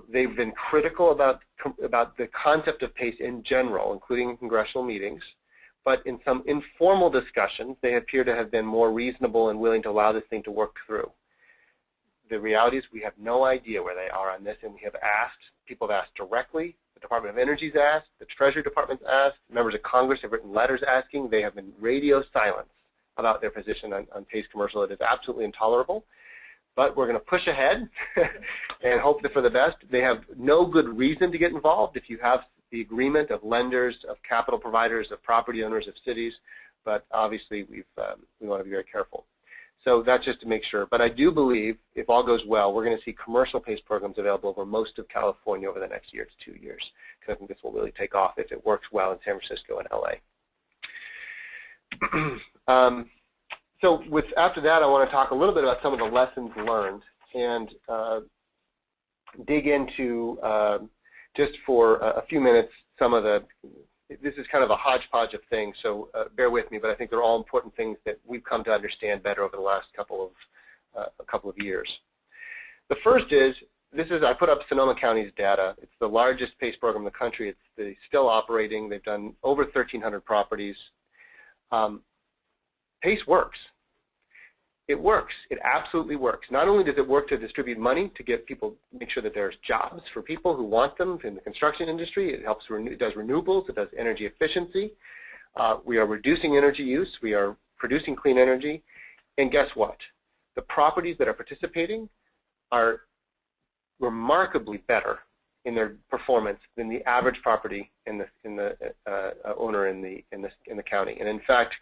They've been critical about the concept of PACE in general, including in congressional meetings, but in some informal discussions, they appear to have been more reasonable and willing to allow this thing to work through. The reality is we have no idea where they are on this, and we have asked, people have asked directly, the Department of Energy's asked, the Treasury Department's asked, members of Congress have written letters asking. They have been radio silence about their position on PACE commercial. It is absolutely intolerable. But we're going to push ahead and hope for the best. They have no good reason to get involved if you have the agreement of lenders, of capital providers, of property owners, of cities. But obviously, we want to be very careful. So that's just to make sure. But I do believe, if all goes well, we're going to see commercial PACE programs available over most of California over the next year to 2 years, because I think this will really take off if it works well in San Francisco and LA. So after that, I want to talk a little bit about some of the lessons learned and dig into, just for a few minutes, some of the, this is kind of a hodgepodge of things, so bear with me, but I think they're all important things that we've come to understand better over the last couple of years. The first is, I put up Sonoma County's data. It's the largest PACE program in the country. It's still operating. They've done over 1,300 properties. PACE works. It works. It absolutely works. Not only does it work to distribute money to get people, make sure that there's jobs for people who want them in the construction industry. It helps. It does renewables. It does energy efficiency. We are reducing energy use. We are producing clean energy. And guess what? The properties that are participating are remarkably better in their performance than the average property in the owner in the county. And in fact,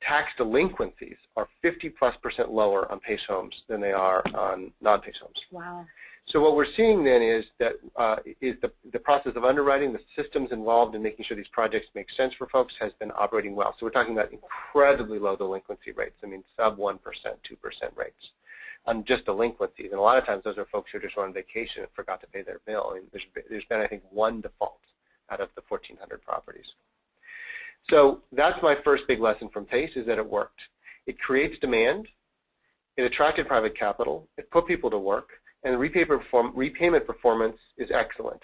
tax delinquencies are 50+% lower on PACE homes than they are on non-PACE homes. Wow. So what we're seeing then is that the process of underwriting, the systems involved in making sure these projects make sense for folks has been operating well. So we're talking about incredibly low delinquency rates. I mean, sub 1%, 2% rates on just delinquencies. And a lot of times those are folks who just went on vacation and forgot to pay their bill. I mean, there's been, I think, one default out of the 1,400 properties. So that's my first big lesson from PACE, is that it worked. It creates demand, it attracted private capital, it put people to work, and the repayment performance is excellent.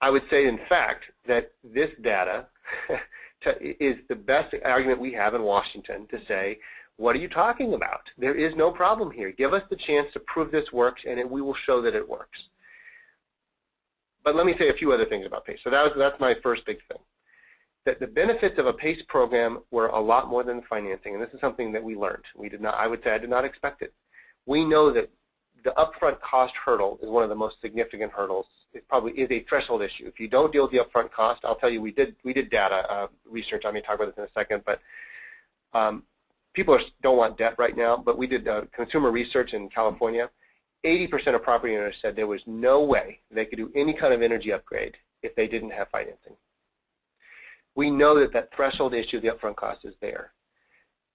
I would say, in fact, that this data is the best argument we have in Washington to say, what are you talking about? There is no problem here. Give us the chance to prove this works, and we will show that it works. But let me say a few other things about PACE. So that's my first big thing. That the benefits of a PACE program were a lot more than the financing, and this is something that we learned. I would say I did not expect it. We know that the upfront cost hurdle is one of the most significant hurdles. It probably is a threshold issue. If you don't deal with the upfront cost, I'll tell you, we did data research. I may talk about this in a second, but people don't want debt right now. But we did consumer research in California. 80% of property owners said there was no way they could do any kind of energy upgrade if they didn't have financing. We know that threshold issue of the upfront cost is there.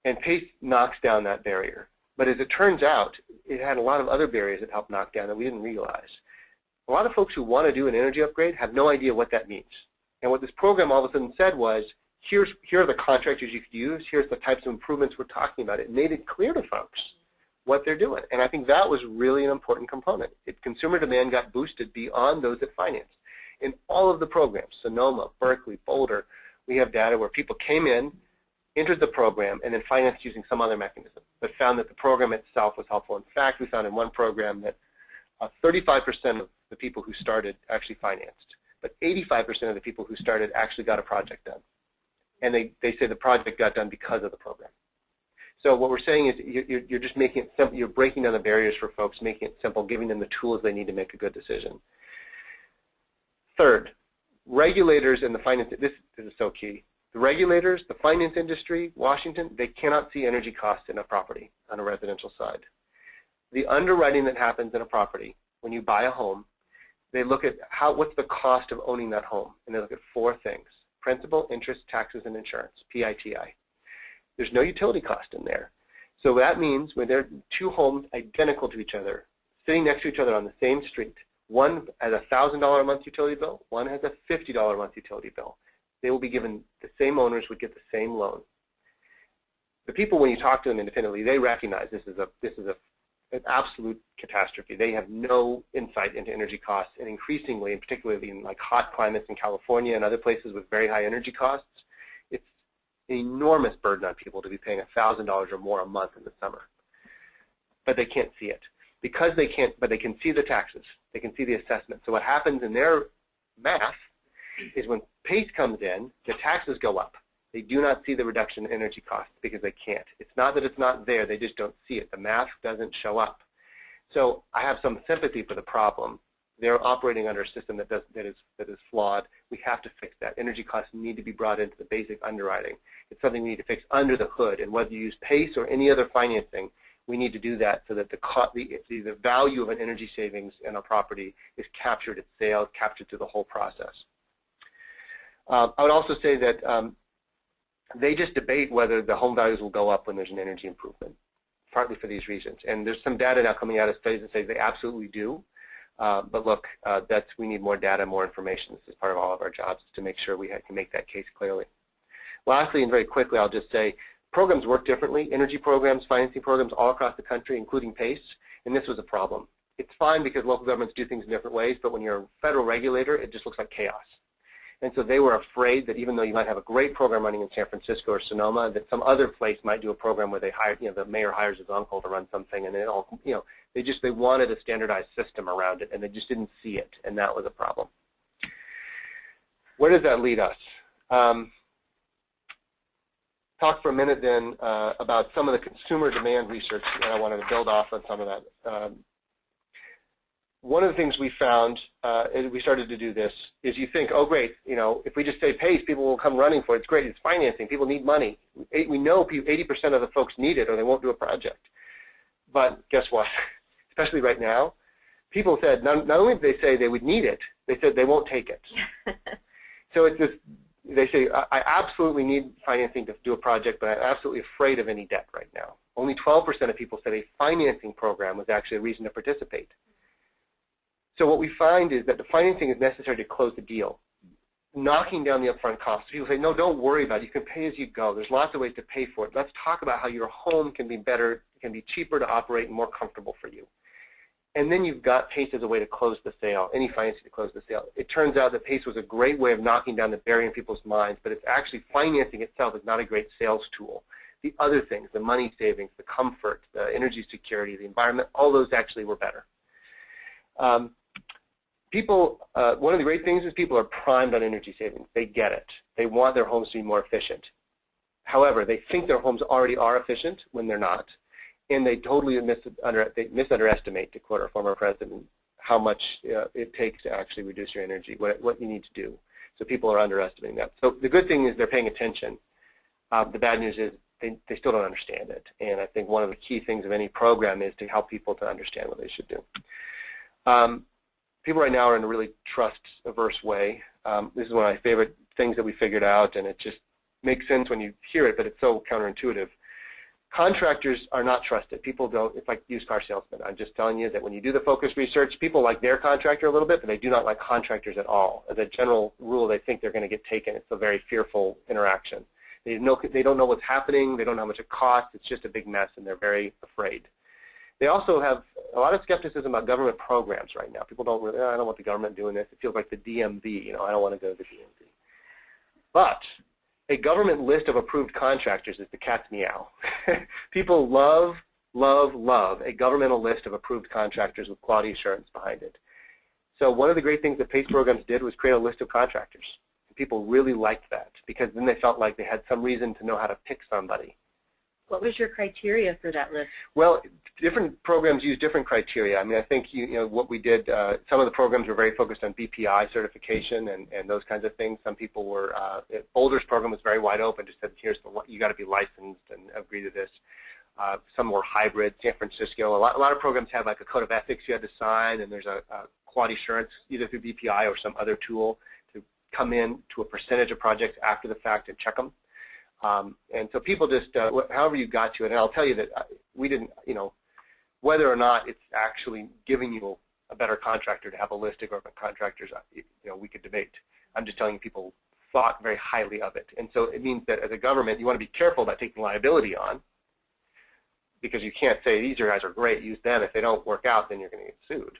And PACE knocks down that barrier. But as it turns out, it had a lot of other barriers that helped knock down that we didn't realize. A lot of folks who want to do an energy upgrade have no idea what that means. And what this program all of a sudden said was, here are the contractors you could use, here's the types of improvements we're talking about. It made it clear to folks what they're doing. And I think that was really an important component. Consumer demand got boosted beyond those that financed. In all of the programs, Sonoma, Berkeley, Boulder, we have data where people came in, entered the program, and then financed using some other mechanism, but found that the program itself was helpful. In fact, we found in one program that 35% of the people who started actually financed, but 85% of the people who started actually got a project done. And they say the project got done because of the program. So what we're saying is you're just making it simple. You're breaking down the barriers for folks, making it simple, giving them the tools they need to make a good decision. Third, regulators and the finance, this is so key. The regulators, the finance industry, Washington, they cannot see energy costs in a property on a residential side. The underwriting that happens in a property, when you buy a home, they look at what's the cost of owning that home, and they look at 4 things: principal, interest, taxes, and insurance, PITI. There's no utility cost in there. So that means when there are 2 homes identical to each other, sitting next to each other on the same street, one has a $1,000 a month utility bill, one has a $50 a month utility bill. They will be given, the same owners would get the same loan. The people, when you talk to them independently, they recognize this is an absolute catastrophe. They have no insight into energy costs, and increasingly, and particularly in like hot climates in California and other places with very high energy costs, it's an enormous burden on people to be paying $1,000 or more a month in the summer. But they can't see it. Because they can't, but they can see the taxes. They can see the assessment. So what happens in their math is when PACE comes in, the taxes go up. They do not see the reduction in energy costs because they can't. It's not that it's not there, they just don't see it. The math doesn't show up. So I have some sympathy for the problem, They're operating under a system that is flawed. We have to fix that. Energy costs need to be brought into the basic underwriting. It's something we need to fix under the hood, and whether you use PACE or any other financing, we need to do that so that the value of an energy savings in a property is captured at sale, captured through the whole process. I would also say that they just debate whether the home values will go up when there's an energy improvement, partly for these reasons. And there's some data now coming out of studies that say they absolutely do. But look, we need more data, more information. This is part of all of our jobs to make sure we can make that case clearly. Lastly, and very quickly, I'll just say programs work differently. Energy programs, financing programs all across the country, including PACE, and this was a problem. It's fine because local governments do things in different ways, but when you're a federal regulator, it just looks like chaos. And so they were afraid that even though you might have a great program running in San Francisco or Sonoma, that some other place might do a program where they hire, the mayor hires his uncle to run something, and it all, they wanted a standardized system around it, and they just didn't see it, and that was a problem. Where does that lead us? Talk for a minute then about some of the consumer demand research, and I wanted to build off on some of that. One of the things we found, and we started to do this, is you think, oh great, if we just say PACE, people will come running for it. It's great, it's financing, people need money. We know 80% of the folks need it or they won't do a project. But guess what? Especially right now, people said, not only did they say they would need it, they said they won't take it. So it's just, they say, I absolutely need financing to do a project, but I'm absolutely afraid of any debt right now. Only 12% of people said a financing program was actually a reason to participate. So what we find is that the financing is necessary to close the deal, knocking down the upfront costs. People say, no, don't worry about it. You can pay as you go. There's lots of ways to pay for it. Let's talk about how your home can be better, can be cheaper to operate and more comfortable for you. And then you've got PACE as a way to close the sale, any financing to close the sale. It turns out that PACE was a great way of knocking down the barrier in people's minds, but it's actually financing itself is not a great sales tool. The other things, the money savings, the comfort, the energy security, the environment, all those actually were better. One of the great things is people are primed on energy savings. They get it. They want their homes to be more efficient. However, they think their homes already are efficient when they're not, and they totally misunderestimate, to quote our former president, how much it takes to actually reduce your energy, what you need to do. So people are underestimating that. So the good thing is they're paying attention. The bad news is they still don't understand it, and I think one of the key things of any program is to help people to understand what they should do. People right now are in a really trust-averse way. This is one of my favorite things that we figured out, and it just makes sense when you hear it, but it's so counterintuitive. Contractors are not trusted. People don't, it's like used car salesmen. I'm just telling you that when you do the focus research, people like their contractor a little bit, but they do not like contractors at all. As a general rule, they think they're going to get taken. It's a very fearful interaction. They don't know what's happening. They don't know how much it costs. It's just a big mess, and they're very afraid. They also have a lot of skepticism about government programs right now. People don't really, I don't want the government doing this. It feels like the DMV, I don't want to go to the DMV. But a government list of approved contractors is the cat's meow. People love, love, love a governmental list of approved contractors with quality assurance behind it. So one of the great things that PACE programs did was create a list of contractors. People really liked that because then they felt like they had some reason to know how to pick somebody. What was your criteria for that list? Well, different programs use different criteria. I mean, I think what we did, some of the programs were very focused on BPI certification and those kinds of things. Some people were, Boulder's program was very wide open, just said, here's you got to be licensed and agree to this. Some were hybrid, San Francisco. A lot of programs have like a code of ethics you had to sign, and there's a quality assurance either through BPI or some other tool to come in to a percentage of projects after the fact and check them. And so people just, however you got to it, and I'll tell you that we didn't, whether or not it's actually giving you a better contractor to have a list of government contractors, we could debate. I'm just telling you people thought very highly of it. And so it means that as a government, you want to be careful about taking liability on because you can't say these guys are great, use them. If they don't work out, then you're going to get sued.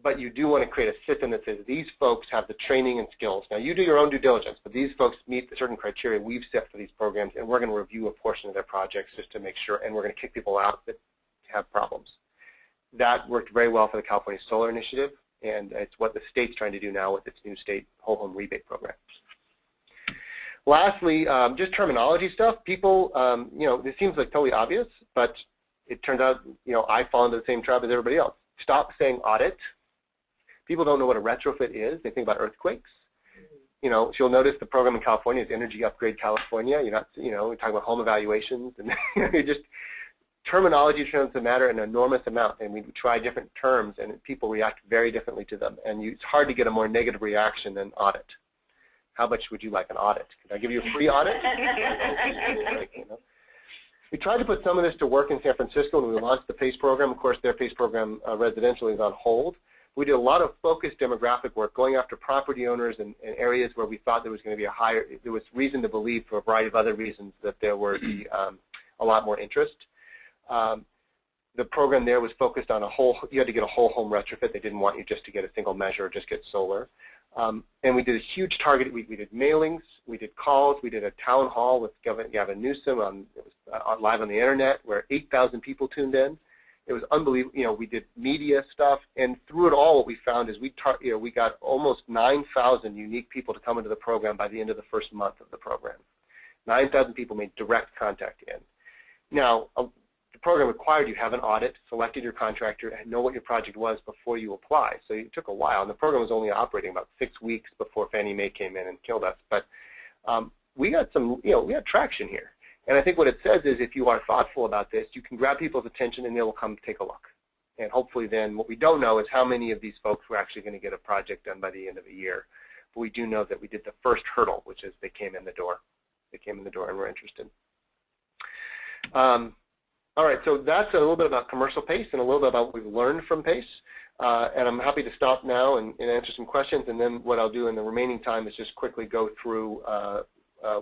But you do want to create a system that says these folks have the training and skills. Now, you do your own due diligence, but these folks meet the certain criteria we've set for these programs, and we're going to review a portion of their projects just to make sure, and we're going to kick people out that have problems. That worked very well for the California Solar Initiative, and it's what the state's trying to do now with its new state whole home rebate program. Lastly, just terminology stuff. People, this seems like totally obvious, but it turns out, I fall into the same trap as everybody else. Stop saying audit. People don't know what a retrofit is. They think about earthquakes. You know, so you'll notice the program in California is Energy Upgrade California. You're not, you know, we're talking about home evaluations, and just terminology tends to matter an enormous amount, and we try different terms, and people react very differently to them, and it's hard to get a more negative reaction than audit. How much would you like an audit? Can I give you a free audit? You know? We tried to put some of this to work in San Francisco when we launched the PACE program. Of course, their PACE program residentially is on hold. We did a lot of focused demographic work, going after property owners in areas where we thought there was going to be there was reason to believe, for a variety of other reasons, that there would be a lot more interest. The program there was focused on you had to get a whole home retrofit. They didn't want you just to get a single measure or just get solar. And we did a huge target. We did mailings, we did calls, we did a town hall with Gavin Newsom. It was live on the internet, where 8,000 people tuned in. It was unbelievable. You know, we did media stuff, and through it all, what we found is we got almost 9,000 unique people to come into the program by the end of the first month of the program. 9,000 people made direct contact in. Now, the program required you have an audit, selected your contractor, and know what your project was before you apply. So it took a while, and the program was only operating about 6 weeks before Fannie Mae came in and killed us. But we got we had traction here. And I think what it says is, if you are thoughtful about this, you can grab people's attention and they will come take a look. And hopefully then, what we don't know is how many of these folks were actually going to get a project done by the end of the year. But we do know that we did the first hurdle, which is they came in the door. They came in the door and were interested. All right, so that's a little bit about commercial PACE and a little bit about what we've learned from PACE. And I'm happy to stop now and answer some questions. And then what I'll do in the remaining time is just quickly go through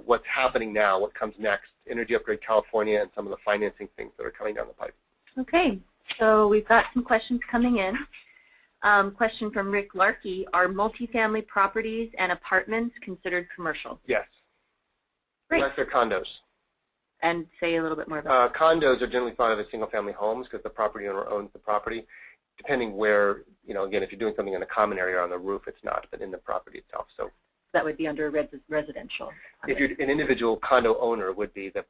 what's happening now, what comes next, Energy Upgrade California, and some of the financing things that are coming down the pipe. Okay, so we've got some questions coming in. Question from Rick Larkey: are multifamily properties and apartments considered commercial? Yes. Great. Unless they're condos. And say a little bit more about that. Condos are generally thought of as single-family homes because the property owner owns the property. Depending where, again, if you're doing something in a common area or on the roof, it's not, but in the property itself. So that would be under residential. If you're an individual condo owner, would be the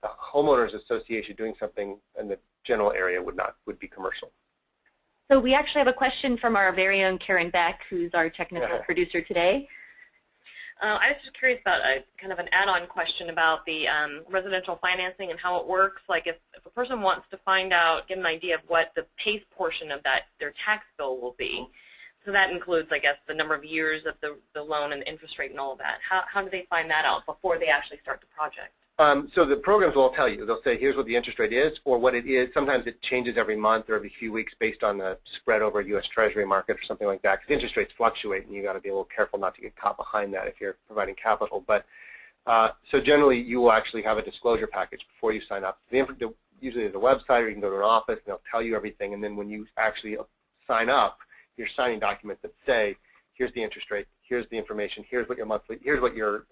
homeowners association doing something in the general area would be commercial. So we actually have a question from our very own Karen Beck, who's our technical producer today. I was just curious about kind of an add-on question about the residential financing and how it works. Like if a person wants to get an idea of what the PACE portion of their tax bill will be, so that includes, I guess, the number of years of the loan and the interest rate and all of that. How do they find that out before they actually start the project? So the programs will tell you. They'll say, here's what the interest rate is or what it is. Sometimes it changes every month or every few weeks based on the spread over U.S. Treasury market or something like that, because interest rates fluctuate, and you've got to be a little careful not to get caught behind that if you're providing capital. But so generally, you will actually have a disclosure package before you sign up. Usually there's a website, or you can go to an office, and they'll tell you everything. And then when you actually sign up, you're signing documents that say, here's the interest rate, here's the information, here's what your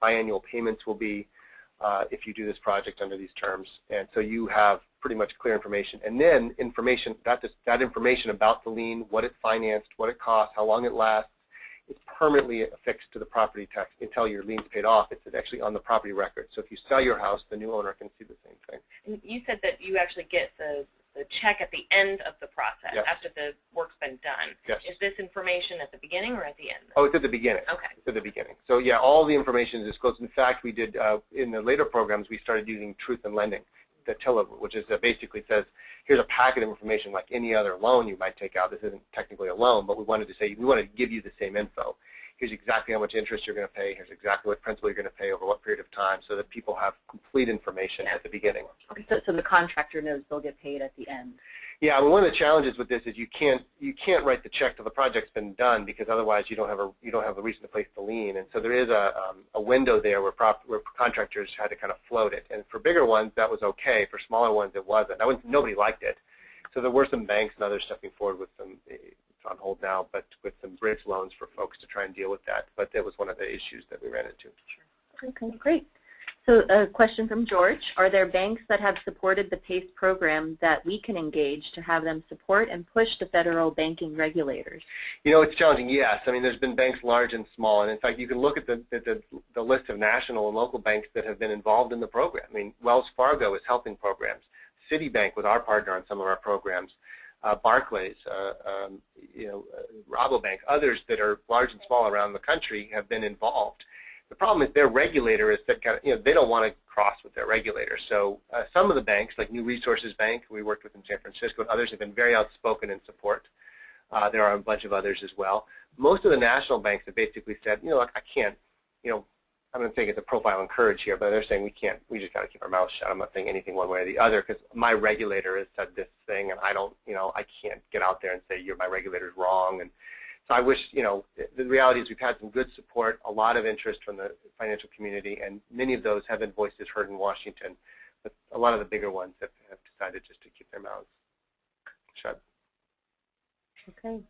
biannual payments will be if you do this project under these terms. And so you have pretty much clear information. And then that information about the lien, what it financed, what it costs, how long it lasts, it's permanently affixed to the property tax until your lien's paid off. It's actually on the property record. So if you sell your house, the new owner can see the same thing. And you said that you actually get the check at the end of the process, yes, after the work's been done. Yes. Is this information at the beginning or at the end? Oh, it's at the beginning. Okay. It's at the beginning. So yeah, all the information is disclosed. In fact, we did, in the later programs, we started using Truth in Lending, the TILA, which is basically says, here's a packet of information like any other loan you might take out. This isn't technically a loan, but we wanted to give you the same info. Here's exactly how much interest you're going to pay. Here's exactly what principal you're going to pay over what period of time, so that people have complete information at the beginning. Okay, so the contractor knows they'll get paid at the end. Yeah, I mean, one of the challenges with this is you can't write the check till the project's been done, because otherwise you don't have a reason to place the lien. And so there is a window there where contractors had to kind of float it. And for bigger ones, that was okay. For smaller ones, it wasn't. Nobody liked it. So there were some banks and others stepping forward with some. It's on hold now, but with some bridge loans for folks to try and deal with that. But that was one of the issues that we ran into. Sure. Okay, great. So a question from George: are there banks that have supported the PACE program that we can engage to have them support and push the federal banking regulators? It's challenging, yes. I mean, there's been banks large and small, and in fact, you can look at the list of national and local banks that have been involved in the program. I mean, Wells Fargo is helping programs. Citibank was our partner on some of our programs. Barclays, Rabobank, others that are large and small around the country have been involved. The problem is their regulator is that they don't want to cross with their regulator. So some of the banks, like New Resources Bank, we worked with in San Francisco, and others have been very outspoken in support. There are a bunch of others as well. Most of the national banks have basically said, look, I can't, I'm going to take it to profile and courage here, but they're saying we just got to keep our mouths shut. I'm not saying anything one way or the other because my regulator has said this thing, and I don't, I can't get out there and say my regulator's wrong. And so I wish, the reality is we've had some good support, a lot of interest from the financial community, and many of those have been voices heard in Washington, but a lot of the bigger ones have decided just to keep their mouths shut. Okay.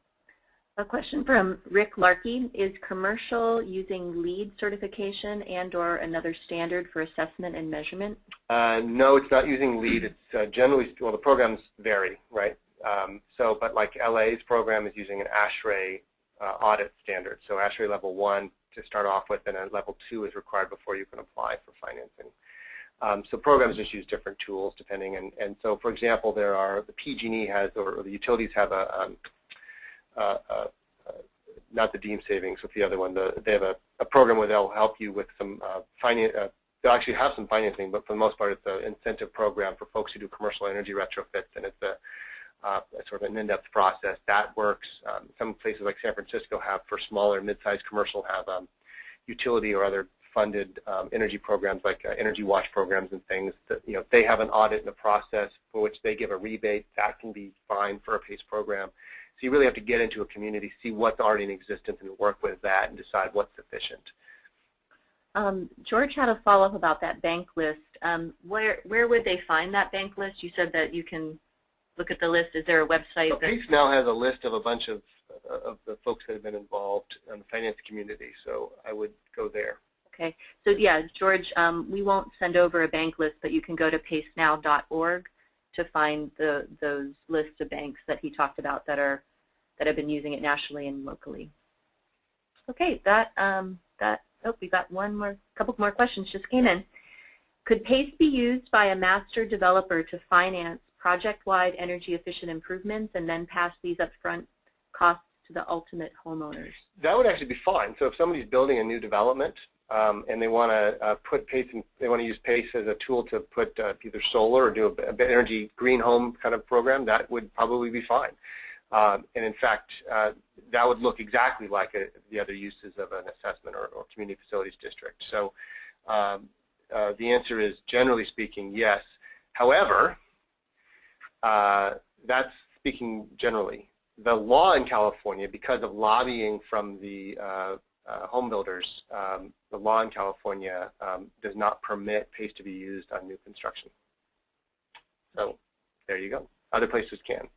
A question from Rick Larkey. Is commercial using LEED certification and/or another standard for assessment and measurement? No, it's not using LEED. It's generally, well, the programs vary, right? But like LA's program is using an ASHRAE audit standard. So ASHRAE level 1 to start off with, and a level 2 is required before you can apply for financing. So programs just use different tools depending. And so, for example, the PG&E has, or the utilities have not the Deem Savings, but the other one. They have a program where they'll help you with some finance. They'll actually have some financing, but for the most part, it's an incentive program for folks who do commercial energy retrofits, and it's a sort of an in-depth process that works. Some places like San Francisco have, for smaller, mid-sized commercial, have utility or other funded energy programs like Energy Watch programs and things that they have an audit and a process for which they give a rebate. That can be fine for a PACE program. So you really have to get into a community, see what's already in existence, and work with that and decide what's sufficient. George had a follow-up about that bank list. Where would they find that bank list? You said that you can look at the list. Is there a website? So PACE now has a list of a bunch of the folks that have been involved in the finance community, so I would go there. Okay. So yeah, George, we won't send over a bank list, but you can go to pacenow.org to find those lists of banks that he talked about that have been using it nationally and locally. Okay, we got couple more questions just came in. Could PACE be used by a master developer to finance project-wide energy efficient improvements and then pass these upfront costs to the ultimate homeowners? That would actually be fine. So if somebody's building a new development and they want to put PACE, they want to use PACE as a tool to put either solar or do a energy green home kind of program, that would probably be fine. And in fact, that would look exactly like the other uses of an assessment or community facilities district. So the answer is, generally speaking, yes. However, that's speaking generally. The law in California, because of lobbying from the home builders, the law in California does not permit PACE to be used on new construction. So there you go. Other places can.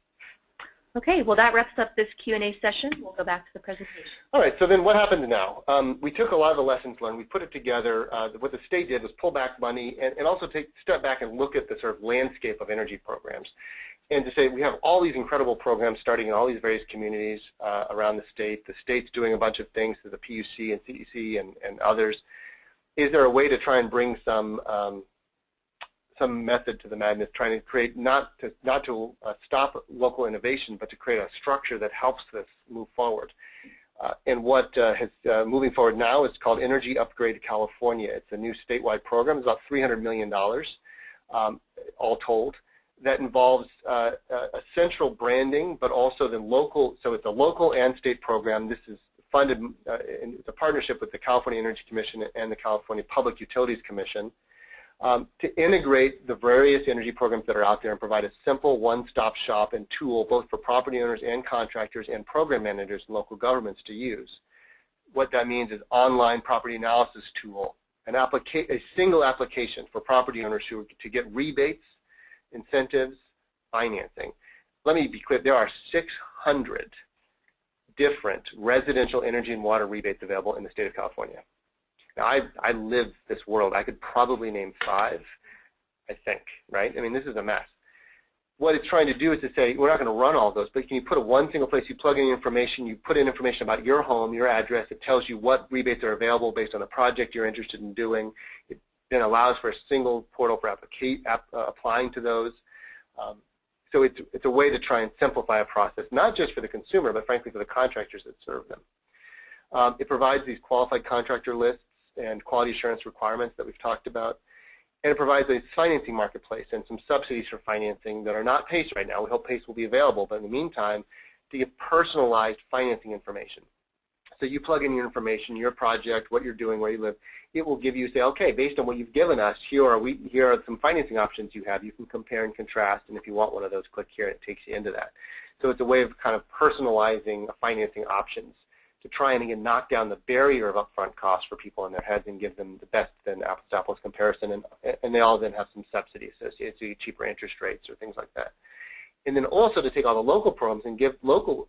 Okay, well that wraps up this Q&A session. We'll go back to the presentation. All right, so then what happened now? We took a lot of the lessons learned, we put it together. What the state did was pull back money and also step back and look at the sort of landscape of energy programs. And to say we have all these incredible programs starting in all these various communities around the state. The state's doing a bunch of things to the PUC and CEC and others. Is there a way to try and bring some method to the madness, trying to create not to stop local innovation, but to create a structure that helps this move forward? And what moving forward now is called Energy Upgrade California. It's a new statewide program. It's about $300 million, all told. That involves a central branding, but also the local. So it's a local and state program. This is funded. It's a partnership with the California Energy Commission and the California Public Utilities Commission. To integrate the various energy programs that are out there and provide a simple one-stop shop and tool both for property owners and contractors and program managers and local governments to use. What that means is online property analysis tool, a single application for property owners to get rebates, incentives, financing. Let me be clear, there are 600 different residential energy and water rebates available in the state of California. Now, I live this world. I could probably name 5, I think, right? I mean, this is a mess. What it's trying to do is to say, we're not going to run all those, but can you put it one single place, you plug in information, you put in information about your home, your address, it tells you what rebates are available based on the project you're interested in doing. It then allows for a single portal for applying to those. So it's a way to try and simplify a process, not just for the consumer, but frankly for the contractors that serve them. It provides these qualified contractor lists and quality assurance requirements that we've talked about. And it provides a financing marketplace and some subsidies for financing that are not PACE right now. We hope PACE will be available, but in the meantime, to get personalized financing information. So you plug in your information, your project, what you're doing, where you live. It will give you, say, okay, based on what you've given us, here are some financing options you have. You can compare and contrast, and if you want one of those, click here, and it takes you into that. So it's a way of kind of personalizing financing options to try and, again, knock down the barrier of upfront costs for people in their heads and give them the best then apples-to-apples comparison, and they all then have some subsidies associated, so you get cheaper interest rates or things like that. And then also to take all the local programs and give local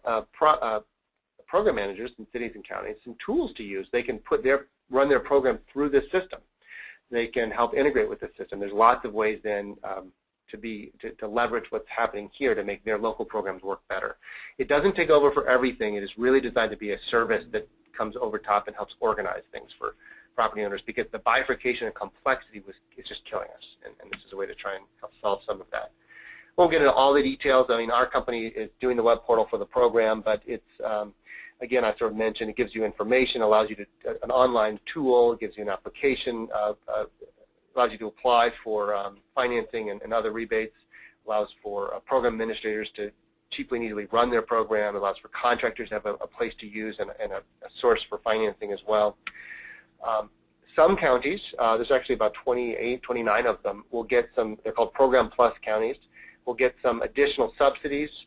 program managers in cities and counties some tools to use. They can run their program through this system. They can help integrate with the system. There's lots of ways then to leverage what's happening here to make their local programs work better. It doesn't take over for everything. It is really designed to be a service that comes over top and helps organize things for property owners, because the bifurcation and complexity is just killing us, and this is a way to try and help solve some of that. Won't get into all the details. I mean, our company is doing the web portal for the program, but it's, again, I sort of mentioned, it gives you information, allows you to, an online tool, it gives you an application, allows you to apply for financing and other rebates, allows for program administrators to cheaply and easily run their program, allows for contractors to have a place to use and a source for financing as well. Some counties, there's actually about 28, 29 of them, will get some, they're called Program Plus counties. We'll get some additional subsidies.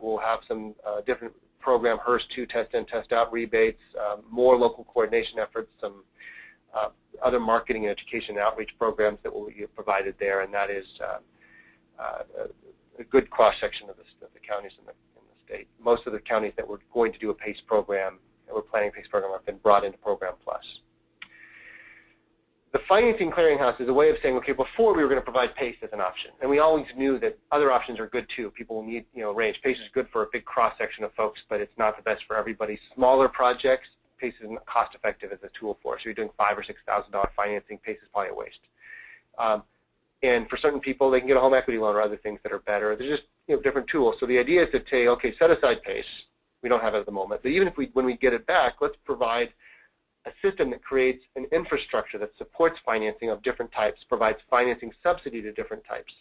We'll have some different program HERS2 test in, test out rebates, more local coordination efforts, some other marketing and education and outreach programs that will be provided there, and that is a good cross-section of the counties in the state. Most of the counties that were going to do a PACE program, that were planning a PACE program, have been brought into Program Plus. The financing clearinghouse is a way of saying, okay, before we were going to provide PACE as an option, and we always knew that other options are good too. People need, range. PACE is good for a big cross-section of folks, but it's not the best for everybody. Smaller projects, PACE isn't cost-effective as a tool for. So you're doing $5,000 or $6,000 financing, PACE is probably a waste. And for certain people, they can get a home equity loan or other things that are better. There's just different tools. So the idea is to say, okay, set aside PACE. We don't have it at the moment, but even if when we get it back, let's provide a system that creates an infrastructure that supports financing of different types, provides financing subsidy to different types.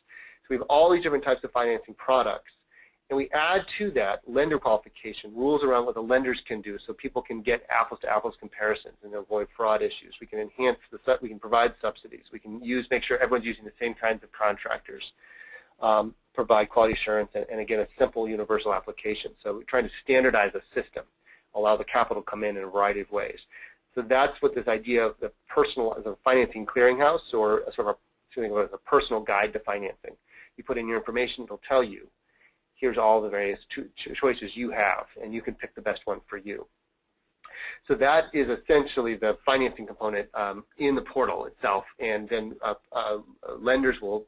So we have all these different types of financing products, and we add to that lender qualification, rules around what the lenders can do so people can get apples-to-apples comparisons and avoid fraud issues. We can enhance we can provide subsidies. We can make sure everyone's using the same kinds of contractors, provide quality assurance, and again, a simple universal application. So we're trying to standardize a system, allow the capital to come in a variety of ways. So that's what this idea of the financing clearinghouse, or sort of something as a personal guide to financing. You put in your information, it'll tell you, here's all the various choices you have, and you can pick the best one for you. So that is essentially the financing component in the portal itself, and then lenders will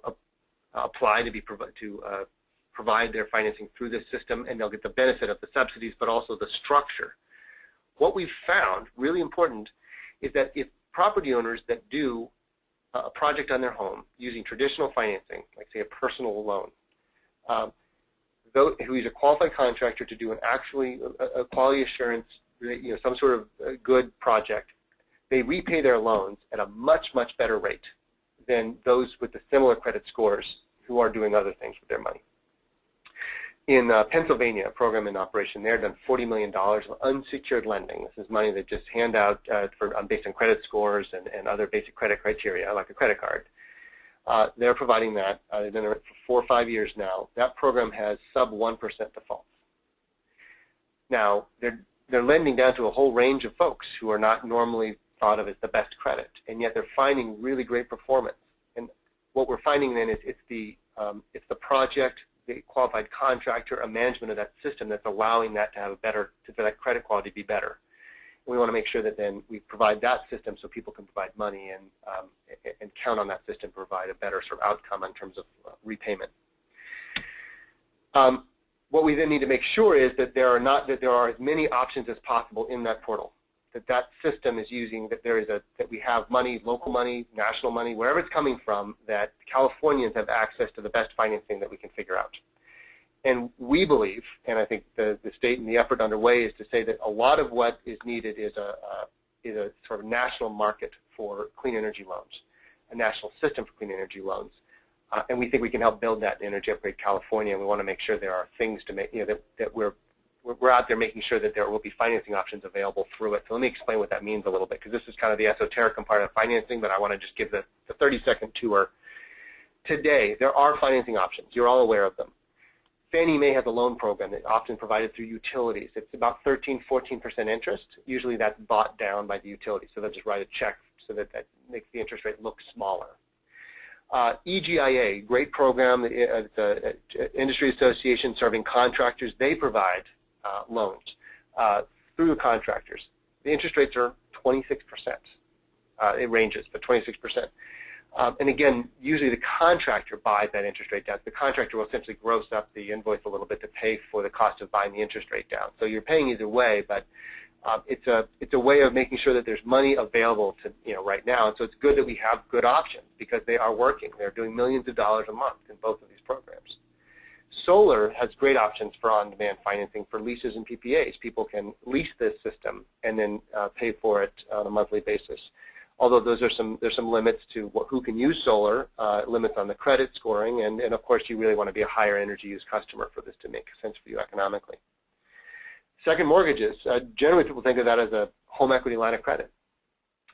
apply to provide their financing through this system, and they'll get the benefit of the subsidies, but also the structure. What we've found, really important, is that if property owners that do a project on their home using traditional financing, like say a personal loan, who is a qualified contractor to do a quality assurance, some sort of good project, they repay their loans at a much, much better rate than those with the similar credit scores who are doing other things with their money. In Pennsylvania, a program in operation there, done $40 million of unsecured lending. This is money they just hand out based on credit scores and other basic credit criteria, like a credit card. They're providing that. They've been there for 4 or 5 years now. That program has sub 1% defaults. Now, they're lending down to a whole range of folks who are not normally thought of as the best credit, and yet they're finding really great performance. And what we're finding then is it's the project, the qualified contractor, a management of that system that's allowing that to have for that credit quality to be better. And we want to make sure that then we provide that system so people can provide money and count on that system to provide a better sort of outcome in terms of repayment. What we then need to make sure is that there are as many options as possible in that portal. That system is using, that we have money, local money, national money, wherever it's coming from, that Californians have access to the best financing that we can figure out. And we believe, and I think the state and the effort underway is to say that a lot of what is needed is a sort of national market for clean energy loans, a national system for clean energy loans. And we think we can help build that in Energy Upgrade California, and we want to make sure there are things to make, that we're out there making sure that there will be financing options available through it. So let me explain what that means a little bit, because this is kind of the esoteric component of financing, but I want to just give the 30-second tour. Today, there are financing options. You're all aware of them. Fannie Mae has a loan program that's often provided through utilities. It's about 13–14% interest. Usually that's bought down by the utility, so they'll just write a check so that makes the interest rate look smaller. EGIA, great program, the industry association serving contractors. They provide loans through the contractors. The interest rates are 26%. It ranges, but 26%. And again, usually the contractor buys that interest rate down. The contractor will essentially gross up the invoice a little bit to pay for the cost of buying the interest rate down. So you're paying either way, but it's a way of making sure that there's money available to right now. And so it's good that we have good options because they are working. They're doing millions of dollars a month in both of these programs. Solar has great options for on-demand financing for leases and PPAs. People can lease this system and then pay for it on a monthly basis. Although there's some limits to who can use solar, limits on the credit scoring, and of course you really want to be a higher energy use customer for this to make sense for you economically. Second mortgages, generally people think of that as a home equity line of credit.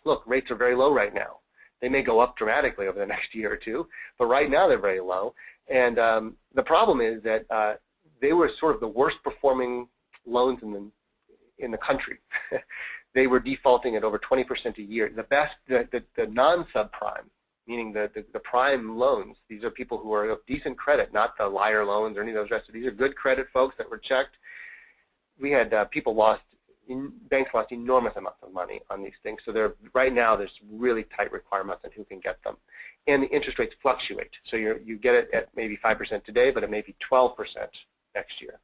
Look, rates are very low right now. They may go up dramatically over the next year or two, but right now they're very low. And the problem is that they were sort of the worst performing loans in the country. They were defaulting at over 20% a year. The best, the non-subprime, meaning the prime loans, these are people who are of decent credit, not the liar loans or any of those rest. These are good credit folks that were checked. We had banks lost enormous amounts of money on these things. So right now there's really tight requirements on who can get them. And the interest rates fluctuate. So you get it at maybe 5% today, but it may be 12% next year.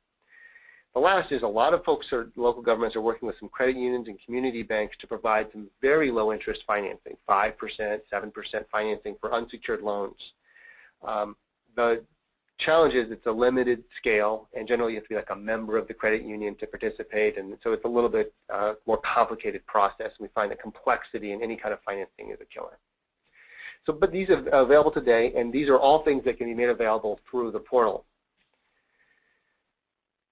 The last is a lot of folks, local governments are working with some credit unions and community banks to provide some very low interest financing, 5%, 7% financing for unsecured loans. The challenge is it's a limited scale, and generally you have to be like a member of the credit union to participate, and so it's a little bit more complicated process, and we find that complexity in any kind of financing is a killer. So, but these are available today, and these are all things that can be made available through the portal.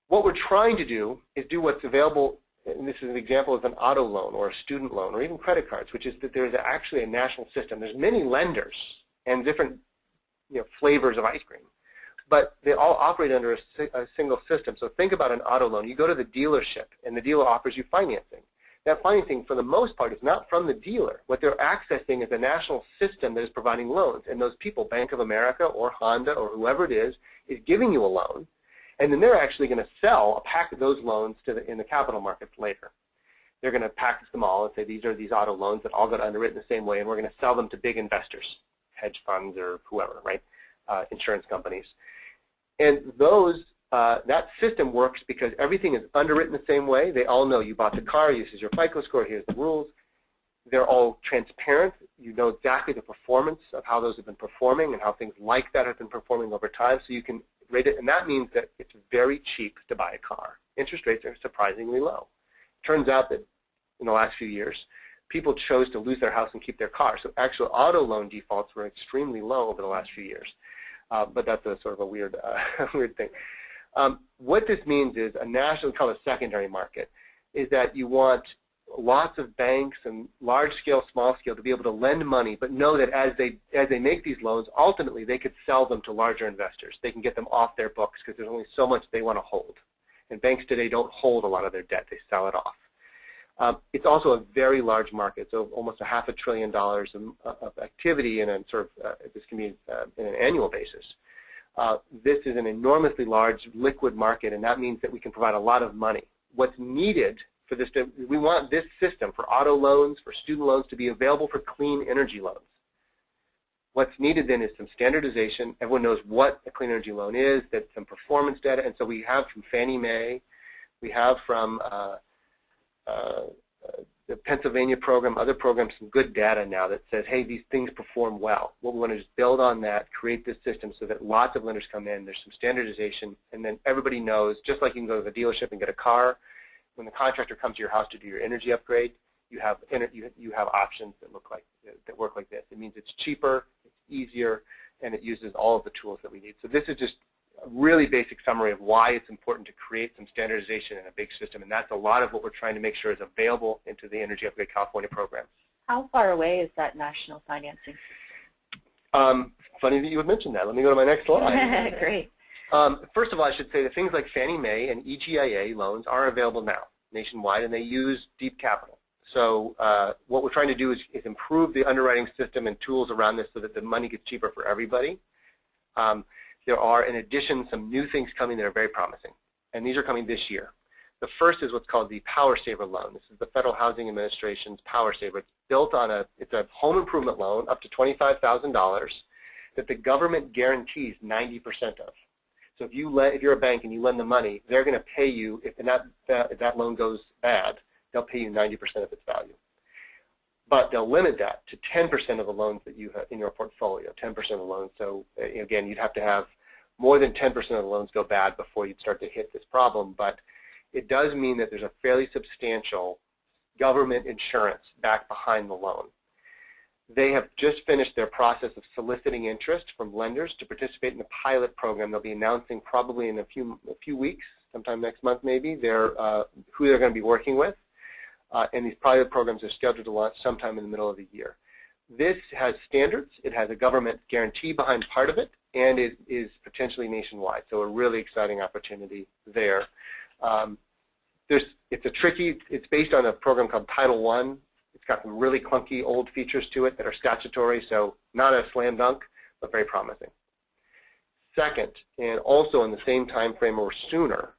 What we're trying to do is do what's available, and this is an example of an auto loan or a student loan or even credit cards, which is that there's actually a national system. There's many lenders and different flavors of ice cream, but they all operate under a single system. So think about an auto loan. You go to the dealership, and the dealer offers you financing. That financing, for the most part, is not from the dealer. What they're accessing is a national system that is providing loans, and those people, Bank of America or Honda or whoever it is giving you a loan. And then they're actually going to sell a pack of those loans in the capital markets later. They're going to package them all and say these are these auto loans that all got underwritten the same way, and we're going to sell them to big investors, hedge funds or whoever, right? Insurance companies. And that system works because everything is underwritten the same way. They all know you bought the car, this is your FICO score, here's the rules. They're all transparent. You know exactly the performance of how those have been performing and how things like that have been performing over time, so you can rate it, and that means that it's very cheap to buy a car. Interest rates are surprisingly low. It turns out that in the last few years, people chose to lose their house and keep their car. So actual auto loan defaults were extremely low over the last few years. But that's a sort of a weird, weird thing. What this means is a national, called a secondary market, is that you want lots of banks and large scale, small scale to be able to lend money, but know that as they make these loans, ultimately they could sell them to larger investors. They can get them off their books because there's only so much they want to hold. And banks today don't hold a lot of their debt. They sell it off. It's also a very large market, so almost $500 billion of activity in a sort of, this can be in an annual basis. This is an enormously large liquid market, and that means that we can provide a lot of money. What's needed for this, we want this system for auto loans, for student loans to be available for clean energy loans. What's needed then is some standardization. Everyone knows what a clean energy loan is, that some performance data, and so we have from Fannie Mae, we have from the Pennsylvania program, other programs, some good data now that says, hey, these things perform well. What we want to just build on that, create this system so that lots of lenders come in, there's some standardization, and then everybody knows, just like you can go to the dealership and get a car, when the contractor comes to your house to do your energy upgrade, you have options that work like this. It means it's cheaper, it's easier, and it uses all of the tools that we need. So this is just a really basic summary of why it's important to create some standardization in a big system, and that's a lot of what we're trying to make sure is available into the Energy Upgrade California program. How far away is that national financing? Funny that you would mention that. Let me go to my next slide. Great. First of all, I should say that things like Fannie Mae and EGIA loans are available now nationwide, and they use deep capital. So what we're trying to do is improve the underwriting system and tools around this so that the money gets cheaper for everybody. There are, in addition, some new things coming that are very promising, and these are coming this year. The first is what's called the Power Saver loan. This is the Federal Housing Administration's Power Saver. It's built on it's a home improvement loan up to $25,000 that the government guarantees 90% of. So if you're a bank and you lend the money, they're going to pay you, if that loan goes bad, they'll pay you 90% of its value. But they'll limit that to 10% of the loans that you have in your portfolio, 10% of the loans. So again, you'd have to have more than 10% of the loans go bad before you'd start to hit this problem. But it does mean that there's a fairly substantial government insurance back behind the loan. They have just finished their process of soliciting interest from lenders to participate in the pilot program. They'll be announcing probably in a few weeks, sometime next month maybe, who they're going to be working with. And these pilot programs are scheduled to launch sometime in the middle of the year. This has standards. It has a government guarantee behind part of it, and it is potentially nationwide. So a really exciting opportunity there. It's based on a program called Title I. It's got some really clunky old features to it that are statutory, so not a slam dunk, but very promising. Second, and also in the same time frame or sooner,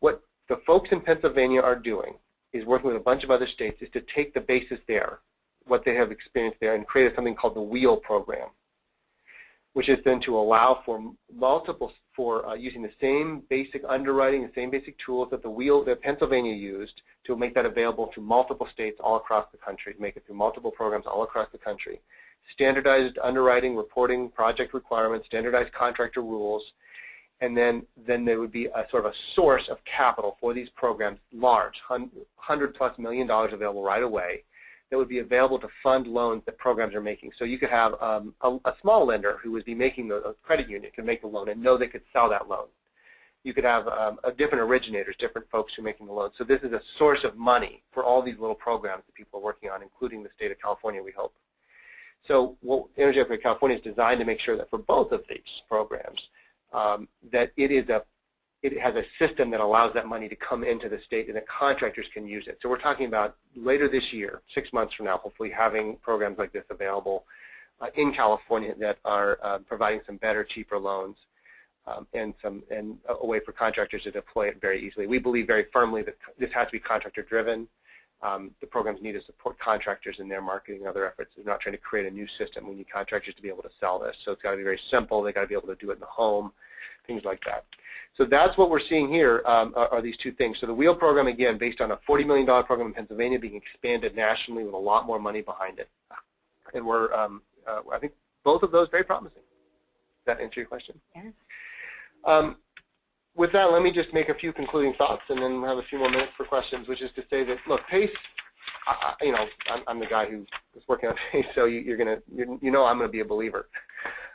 what the folks in Pennsylvania are doing is working with a bunch of other states is to take the basis there, what they have experienced there, and create something called the WHEEL program, which is then to allow for using the same basic underwriting, the same basic tools that Pennsylvania used to make that available to multiple states all across the country, to make it through multiple programs all across the country. Standardized underwriting, reporting, project requirements, standardized contractor rules, and then there would be a sort of a source of capital for these programs, large, $100+ million available right away, that would be available to fund loans that programs are making. So you could have a small lender who would be making a credit union could make the loan and know they could sell that loan. You could have different originators, different folks who are making the loan. So this is a source of money for all these little programs that people are working on, including the state of California, we hope. So what Energy Upgrade California is designed to make sure that for both of these programs, that it has a system that allows that money to come into the state and that contractors can use it. So we're talking about later this year, 6 months from now, hopefully having programs like this available in California that are providing some better, cheaper loans and a way for contractors to deploy it very easily. We believe very firmly that this has to be contractor driven. The programs need to support contractors in their marketing and other efforts. We're not trying to create a new system. We need contractors to be able to sell this. So it's got to be very simple. They've got to be able to do it in the home, things like that. So that's what we're seeing here are these two things. So the WHEEL program, again, based on a $40 million program in Pennsylvania being expanded nationally with a lot more money behind it. And we're, I think both of those very promising. Does that answer your question? Yes. With that, let me just make a few concluding thoughts, and then we'll have a few more minutes for questions, which is to say that, look, PACE, I'm the guy who was working on PACE, so you know I'm going to be a believer.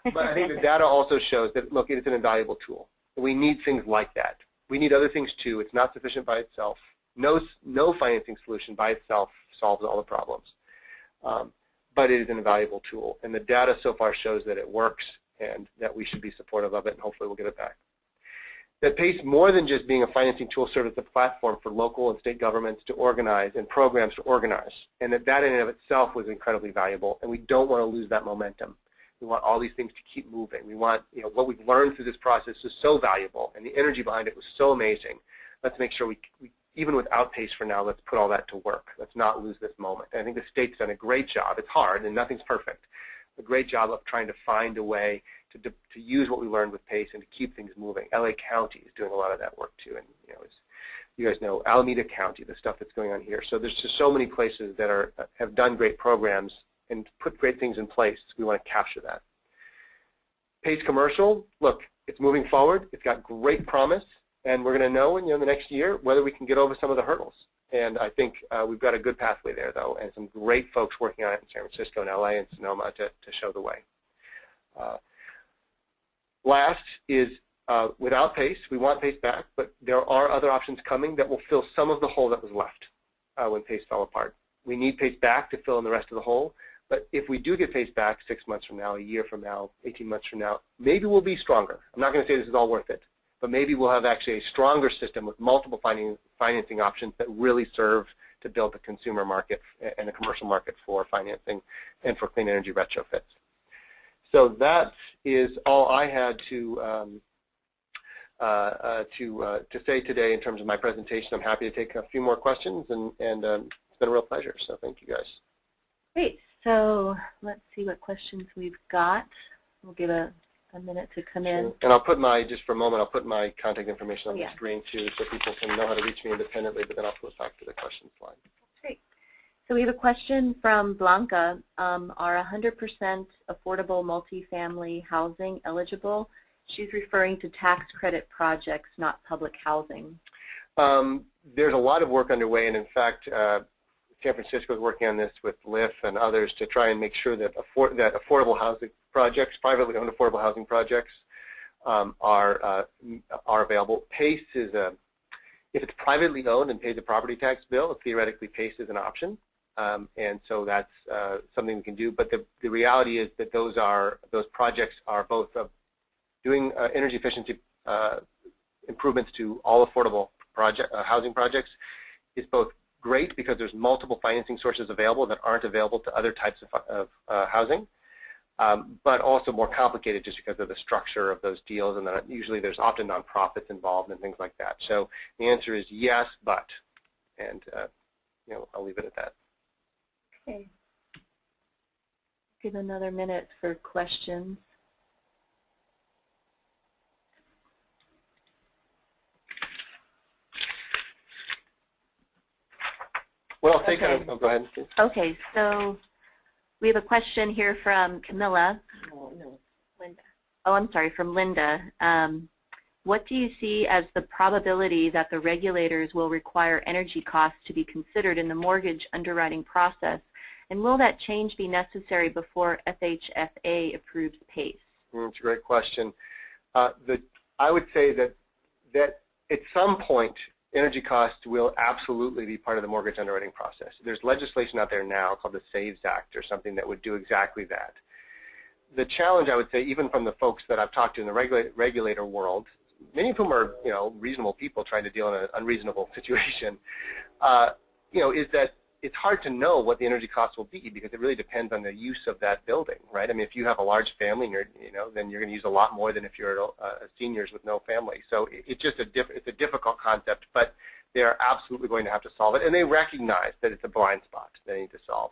But I think the data also shows that, look, it's an invaluable tool. We need things like that. We need other things, too. It's not sufficient by itself. No financing solution by itself solves all the problems. But it is an invaluable tool, and the data so far shows that it works and that we should be supportive of it, and hopefully we'll get it back. That PACE, more than just being a financing tool, serves as a platform for local and state governments to organize and programs to organize, and that in and of itself was incredibly valuable, and we don't want to lose that momentum. We want all these things to keep moving. We want, what we've learned through this process is so valuable, and the energy behind it was so amazing. Let's make sure we even without PACE for now, let's put all that to work. Let's not lose this moment. And I think the state's done a great job. It's hard, and nothing's perfect. A great job of trying to find a way to use what we learned with PACE and to keep things moving. LA County is doing a lot of that work too, and you guys know Alameda County, the stuff that's going on here. So there's just so many places that have done great programs and put great things in place. We want to capture that. PACE Commercial, look, it's moving forward. It's got great promise, and we're going to know in the next year whether we can get over some of the hurdles. And I think we've got a good pathway there, though, and some great folks working on it in San Francisco and LA and Sonoma to show the way. Last is without PACE, we want PACE back, but there are other options coming that will fill some of the hole that was left when PACE fell apart. We need PACE back to fill in the rest of the hole, but if we do get PACE back 6 months from now, a year from now, 18 months from now, maybe we'll be stronger. I'm not going to say this is all worth it, but maybe we'll have actually a stronger system with multiple financing options that really serve to build the consumer market and the commercial market for financing and for clean energy retrofits. So that is all I had to say today in terms of my presentation. I'm happy to take a few more questions, and it's been a real pleasure. So thank you, guys. Great. So let's see what questions we've got. We'll give a minute to come in. And I'll put my, just for a moment, I'll put my contact information on the screen too, so people can know how to reach me independently, but then I'll go back to the question slide. Great. So we have a question from Blanca. Are 100% affordable multifamily housing eligible? She's referring to tax credit projects, not public housing. There's a lot of work underway, and in fact, San Francisco is working on this with LIF and others to try and make sure that affordable housing projects, privately owned affordable housing projects, are available. PACE is if it's privately owned and pays a property tax bill, theoretically PACE is an option, and so that's something we can do. But the reality is that those projects are both doing energy efficiency improvements to all affordable housing projects is both great because there's multiple financing sources available that aren't available to other types of housing, but also more complicated just because of the structure of those deals, and then usually there's often nonprofits involved and things like that. So the answer is yes, but, and I'll leave it at that. Okay. Give another minute for questions. Well, I'll take it. Oh, go ahead, please. Okay, so we have a question here from Camilla. No, Linda. Oh, I'm sorry, from Linda. What do you see as the probability that the regulators will require energy costs to be considered in the mortgage underwriting process, and will that change be necessary before FHFA approves PACE? It's a great question. I would say that at some point, energy costs will absolutely be part of the mortgage underwriting process. There's legislation out there now called the SAVES Act or something that would do exactly that. The challenge, I would say, even from the folks that I've talked to in the regulator world, many of whom are reasonable people trying to deal in an unreasonable situation, is that it's hard to know what the energy costs will be because it really depends on the use of that building, right? I mean, if you have a large family, and then you're going to use a lot more than if you're seniors with no family. So it's just it's a difficult concept, but they are absolutely going to have to solve it, and they recognize that it's a blind spot they need to solve.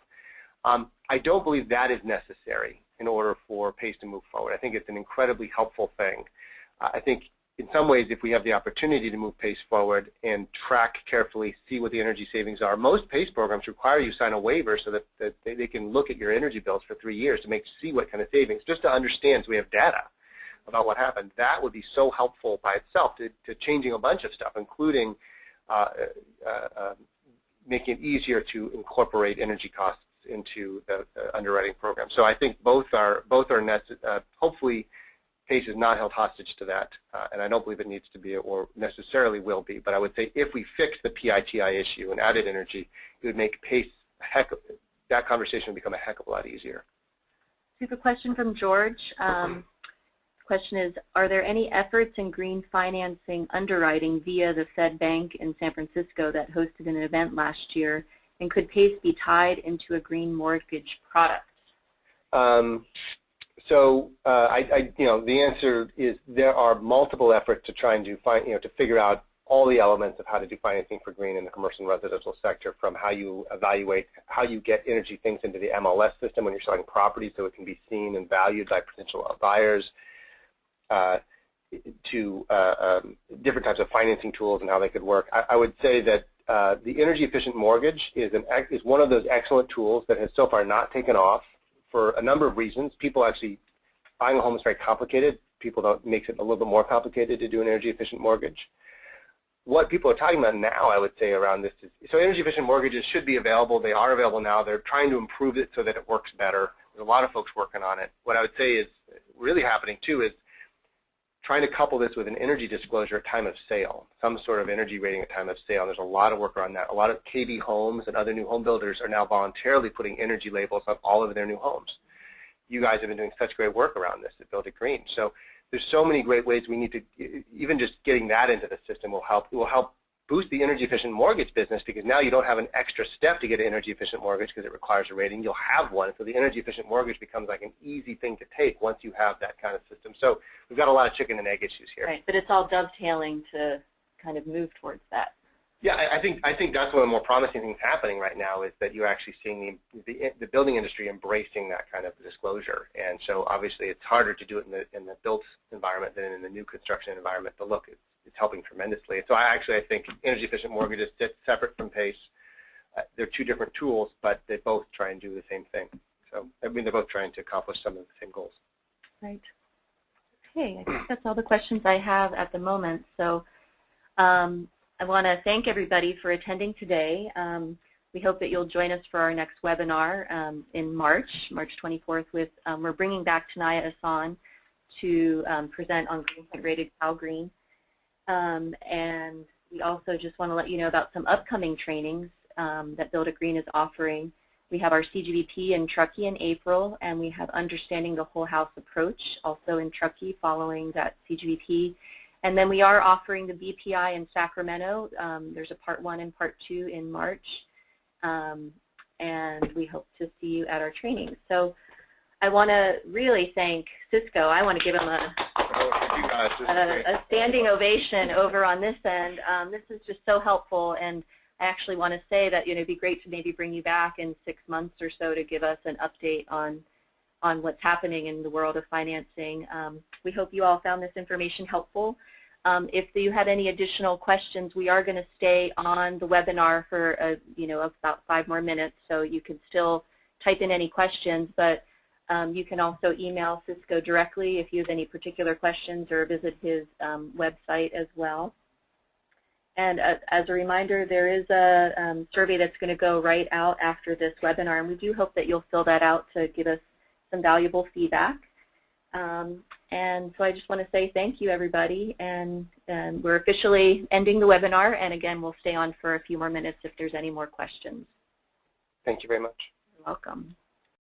I don't believe that is necessary in order for PACE to move forward. I think it's an incredibly helpful thing. I think in some ways, if we have the opportunity to move PACE forward and track carefully, see what the energy savings are, most PACE programs require you sign a waiver so that they can look at your energy bills for 3 years to see what kind of savings, just to understand so we have data about what happened. That would be so helpful by itself to changing a bunch of stuff, including making it easier to incorporate energy costs into the underwriting program. So I think both are necessary. Hopefully, PACE is not held hostage to that, and I don't believe it needs to be or necessarily will be. But I would say if we fix the PITI issue and added energy, it would make PACE that conversation would become a heck of a lot easier. We have a question from George. The question is, are there any efforts in green financing underwriting via the Fed Bank in San Francisco that hosted an event last year, and could PACE be tied into a green mortgage product? So the answer is there are multiple efforts to try and to figure out all the elements of how to do financing for green in the commercial and residential sector, from how you evaluate how you get energy things into the MLS system when you're selling property so it can be seen and valued by potential buyers, to different types of financing tools and how they could work. I would say that the energy efficient mortgage is one of those excellent tools that has so far not taken off for a number of reasons. People actually, buying a home is very complicated. Makes it a little bit more complicated to do an energy efficient mortgage. What people are talking about now, I would say, around this is, so energy efficient mortgages should be available. They are available now. They're trying to improve it so that it works better. There's a lot of folks working on it. What I would say is really happening too is trying to couple this with an energy disclosure at time of sale, some sort of energy rating at time of sale. There's a lot of work around that. A lot of KB Homes and other new home builders are now voluntarily putting energy labels on all of their new homes. You guys have been doing such great work around this at Build It Green. So there's so many great ways we need to, even just getting that into the system will help. It will help boost the energy efficient mortgage business, because now you don't have an extra step to get an energy efficient mortgage because it requires a rating. You'll have one, so the energy efficient mortgage becomes like an easy thing to take once you have that kind of system. So we've got a lot of chicken and egg issues here. Right, but it's all dovetailing to kind of move towards that. Yeah, I think that's one of the more promising things happening right now is that you're actually seeing the building industry embracing that kind of disclosure. And so obviously it's harder to do it in the built environment than in the new construction environment. But look, it's helping tremendously. So I think energy efficient mortgages sit separate from PACE. They're two different tools, but they both try and do the same thing. So I mean, they're both trying to accomplish some of the same goals. Right. Okay, I think that's all the questions I have at the moment. So I want to thank everybody for attending today. We hope that you'll join us for our next webinar in March 24th. We're bringing back Tanaya Asan to present on Green rated CalGreen. And we also just want to let you know about some upcoming trainings that Build It Green is offering. We have our CGBP in Truckee in April, and we have Understanding the Whole House Approach also in Truckee following that CGBP. And then we are offering the BPI in Sacramento. There's a Part 1 and Part 2 in March. And we hope to see you at our training. So I want to really thank Cisco. I want to give them a standing ovation over on this end. This is just so helpful, and I actually want to say that it'd be great to maybe bring you back in 6 months or so to give us an update on what's happening in the world of financing. We hope you all found this information helpful. If you have any additional questions, we are going to stay on the webinar for about 5 more minutes, so you can still type in any questions, but you can also email Cisco directly if you have any particular questions, or visit his website as well. And as a reminder, there is a survey that's going to go right out after this webinar, and we do hope that you'll fill that out to give us some valuable feedback. And so I just want to say thank you, everybody, and we're officially ending the webinar, and again, we'll stay on for a few more minutes if there's any more questions. Thank you very much. You're welcome.